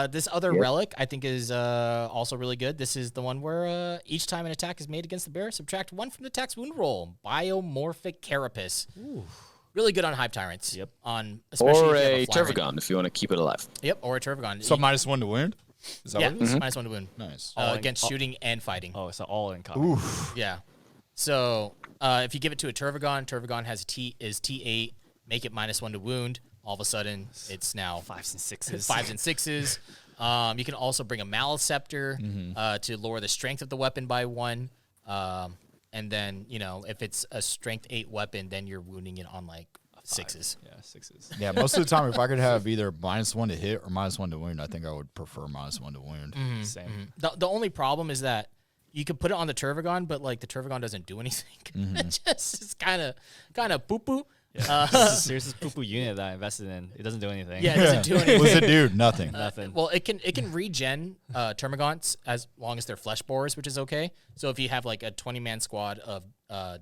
This other relic I think is also really good. This is the one where each time an attack is made against the bear, subtract 1 from the attack's wound roll. Biomorphic Carapace. Really good on Hive Tyrants. Yep. Especially Or if you a have Flyrant. Turvagon if you want to keep it alive. Yep, or a Turvagon. So -1 to wound. Is that Yeah, what it is? -1 to wound. Nice. Against shooting and fighting. Oh, so all in common. Yeah. So if you give it to a Turvagon, Turvagon is T8, make it -1 to wound. all of a sudden it's now 5s and 6s. 5s and 6s. You can also bring a Maliceptor to lower the strength of the weapon by 1. And then, if it's a strength 8 weapon, then you're wounding it on like 6s. Yeah, 6s. Yeah, most of the time, if I could have either -1 to hit or -1 to wound, I think I would prefer -1 to wound. Same. The only problem is that you could put it on the Turvagon, but like the Turvagon doesn't do anything. It's kind of poo poo. Yeah. Here's this poo-poo unit that I invested in. It doesn't do anything. Yeah, it doesn't do anything. What's it do? Nothing. Nothing. Well, it can regen Termagants as long as they're flesh borers, which is okay. So if you have like a 20-man squad of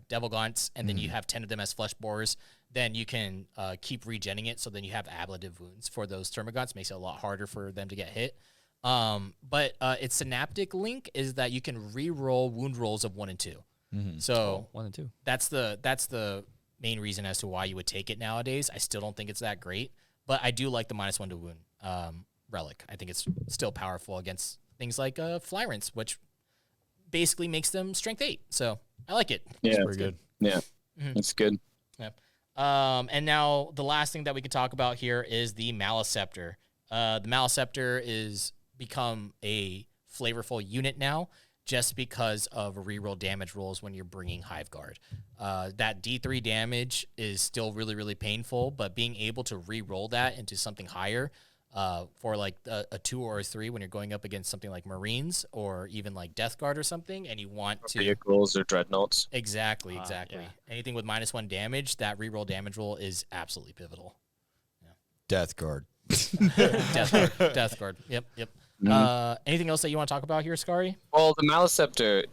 Devil Gaunts and then you have 10 of them as flesh borers, then you can keep regenning it. So then you have ablative wounds for those Termagants. Makes it a lot harder for them to get hit. But its synaptic link is that you can re-roll wound rolls of 1 and 2. So 1 and 2. that's the main reason as to why you would take it nowadays. I still don't think it's that great, but I do like the -1 to wound relic. I think it's still powerful against things like Flyrants, which basically makes them strength 8. So I like it. Yeah, It's pretty good. Yeah, it's good. Yeah. And now the last thing that we could talk about here is the Maliceptor. The Maliceptor is become a flavorful unit now, just because of reroll damage rolls when you're bringing Hive Guard. That D3 damage is still really, really painful, but being able to re-roll that into something higher for like a 2 or a 3 when you're going up against something like Marines or even like Death Guard or something, and you want to... Vehicles or dreadnoughts. Exactly. Yeah. Anything with -1 damage, that re-roll damage roll is absolutely pivotal. Death Guard. Death Guard. Yep. Anything else that you want to talk about here, Skari? Well, the Maliceptor,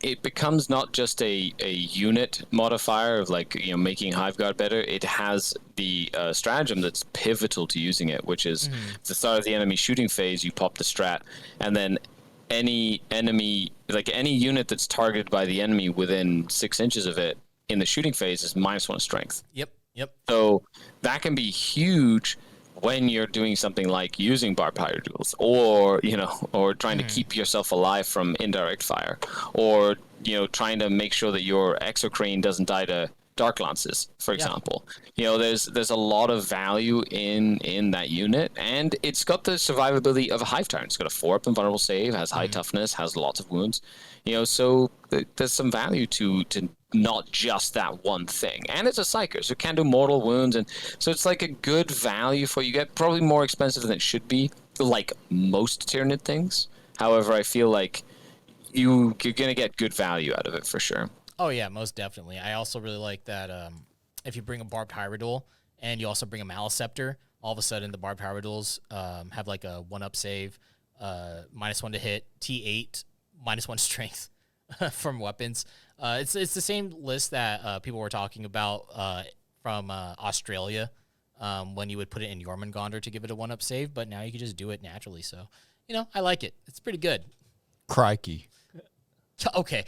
it becomes not just a unit modifier of like making Hiveguard better. It has the stratagem that's pivotal to using it, which is at the start of the enemy shooting phase, you pop the strat, and then any enemy, like any unit that's targeted by the enemy within 6 inches of it in the shooting phase is -1 strength. Yep. So that can be huge when you're doing something like using barbed fire duels, or or trying to keep yourself alive from indirect fire, or trying to make sure that your exocrane doesn't die to dark lances, for example. There's a lot of value in that unit, and it's got the survivability of a Hive Tyrant. It's got a 4-up invulnerable save, has high toughness, has lots of wounds. So there's some value to not just that one thing. And it's a psyker, so it can do mortal wounds, and so it's like a good value for you. Get probably more expensive than it should be, like most Tyranid things. However, I feel like you're gonna get good value out of it for sure. Oh yeah, most definitely. I also really like that if you bring a Barbed Hierodule and you also bring a Maliceptor, all of a sudden the Barbed Hierodules have like a 1-up save, -1 to hit, T8, -1 strength from weapons. It's the same list that people were talking about from Australia when you would put it in Jormungandr to give it a 1-up save, but now you can just do it naturally. So, I like it. It's pretty good. Crikey. Okay.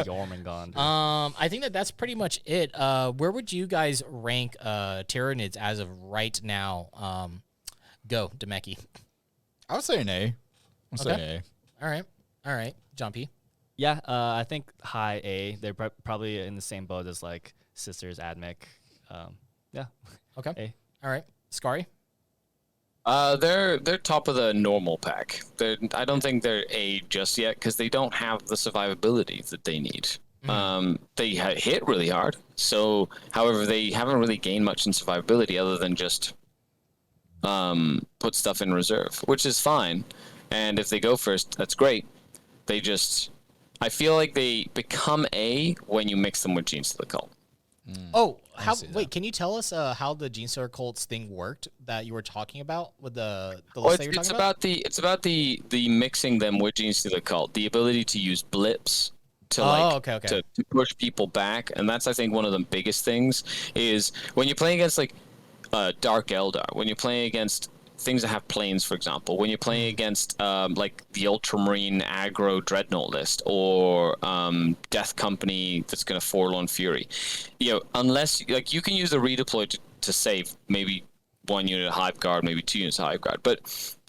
Jormungandr. I think that's pretty much it. Where would you guys rank Tyranids as of right now? Go, Demeki. I would say an A. I'd say an A. All right. John P. Yeah, I think high A. They're probably in the same boat as like Sisters, Admech. Yeah. Okay. A. All right. Skari. They're top of the normal pack. I don't think they're A just yet because they don't have the survivability that they need. They hit really hard. So, however, they haven't really gained much in survivability other than just put stuff in reserve, which is fine. And if they go first, that's great. I feel like they become A when you mix them with Genes to the Cult. Oh, can you tell us how the Genestealer Cults thing worked that you were talking about with the list that you're talking about? It's about the mixing them with Genes to the Cult, the ability to use blips to push people back, and that's I think one of the biggest things is when you're playing against like Dark Eldar, when you're playing against things that have planes, for example, when you're playing against like the Ultramarine aggro Dreadnought list or Death Company that's going to Forlorn Fury, unless like you can use the redeploy to save maybe 1 unit of Hive Guard, maybe 2 units of Hive Guard, but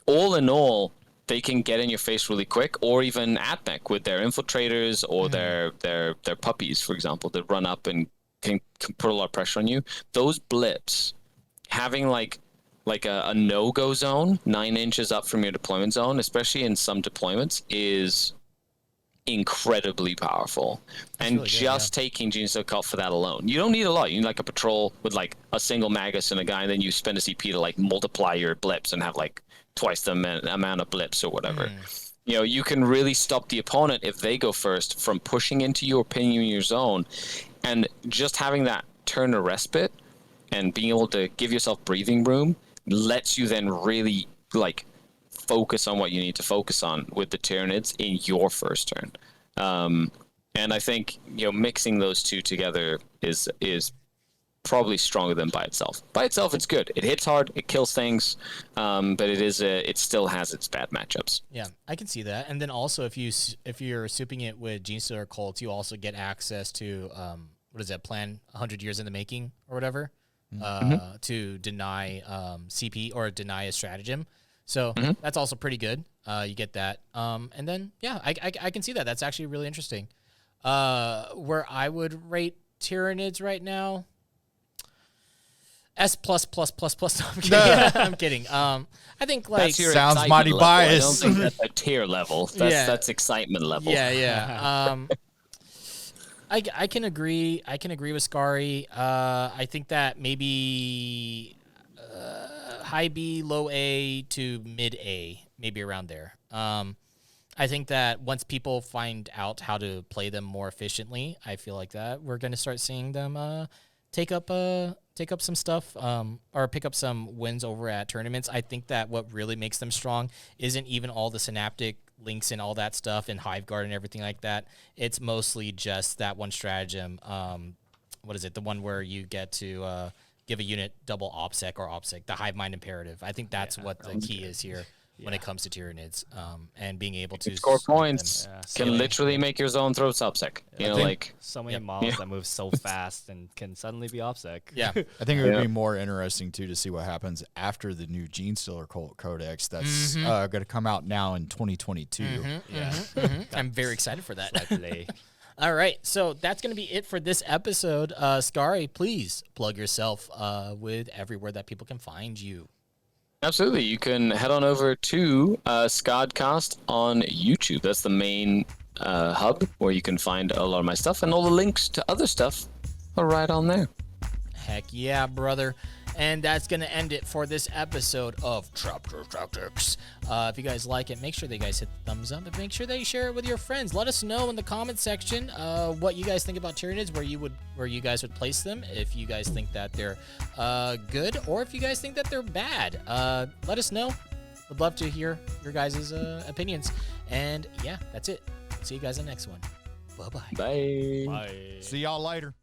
all in all, they can get in your face really quick, or even Admech with their infiltrators or their puppies, for example, that run up and can put a lot of pressure on you. Those blips having like a no-go zone 9 inches up from your deployment zone, especially in some deployments, is incredibly powerful. And really good, just taking Genestealer Cult for that alone, you don't need a lot. You need like a patrol with like a single Magus and a guy, and then you spend a CP to like multiply your blips and have like twice the amount of blips or whatever. You know, you can really stop the opponent if they go first from pushing into your pinion your zone, and just having that turn of respite and being able to give yourself breathing room lets you then really like focus on what you need to focus on with the Tyranids in your first turn. And I think, you know, mixing those two together is probably stronger than by itself. By itself, it's good. It hits hard, it kills things, but it still has its bad matchups. Yeah, I can see that. And then also, if you're souping it with Genestealer Cult, you also get access to what is that, plan 100 years in the making or whatever, to deny CP or deny a stratagem. So that's also pretty good. You get that. And then, yeah, I can see that. That's actually really interesting. Where I would rate Tyranids right now, S++++. No, I'm kidding. I'm kidding. I think like That's your sounds excitement mighty level. biased. I don't think that's a tier level. That's excitement level. Yeah. I can agree. I can agree with Skari. I think that maybe high B, low A to mid A, maybe around there. I think that once people find out how to play them more efficiently, I feel like that we're going to start seeing them take up some stuff or pick up some wins over at tournaments. I think that what really makes them strong isn't even all the synaptic links and all that stuff and Hiveguard and everything like that. It's mostly just that one stratagem. What is it? The one where you get to give a unit double OPSEC or OPSEC, the Hive Mind Imperative. I think that's what the key is here when it comes to Tyranids, and being able to Score points Yeah, can literally make your zone throw subsec. You know, like so many models that move so fast and can suddenly be OPSEC. Yeah. I think it would be more interesting too to see what happens after the new Genestealer Codex that's going to come out now in 2022. I'm very excited for that. All right, so that's going to be it for this episode. Skari, please plug yourself with everywhere that people can find you. absolutely, you can head on over to Scodcast on YouTube. That's the main hub where you can find a lot of my stuff, and all the links to other stuff are right on there. Heck yeah, brother. And that's going to end it for this episode of Chapter Tactics. If you guys like it, make sure that you guys hit the thumbs up and make sure that you share it with your friends. Let us know in the comment section what you guys think about Tyranids, where you guys would place them, if you guys think that they're good, or if you guys think that they're bad. Let us know. Would love to hear your guys' opinions. And yeah, that's it. See you guys in the next one. Bye-bye. Bye. Bye. See y'all later.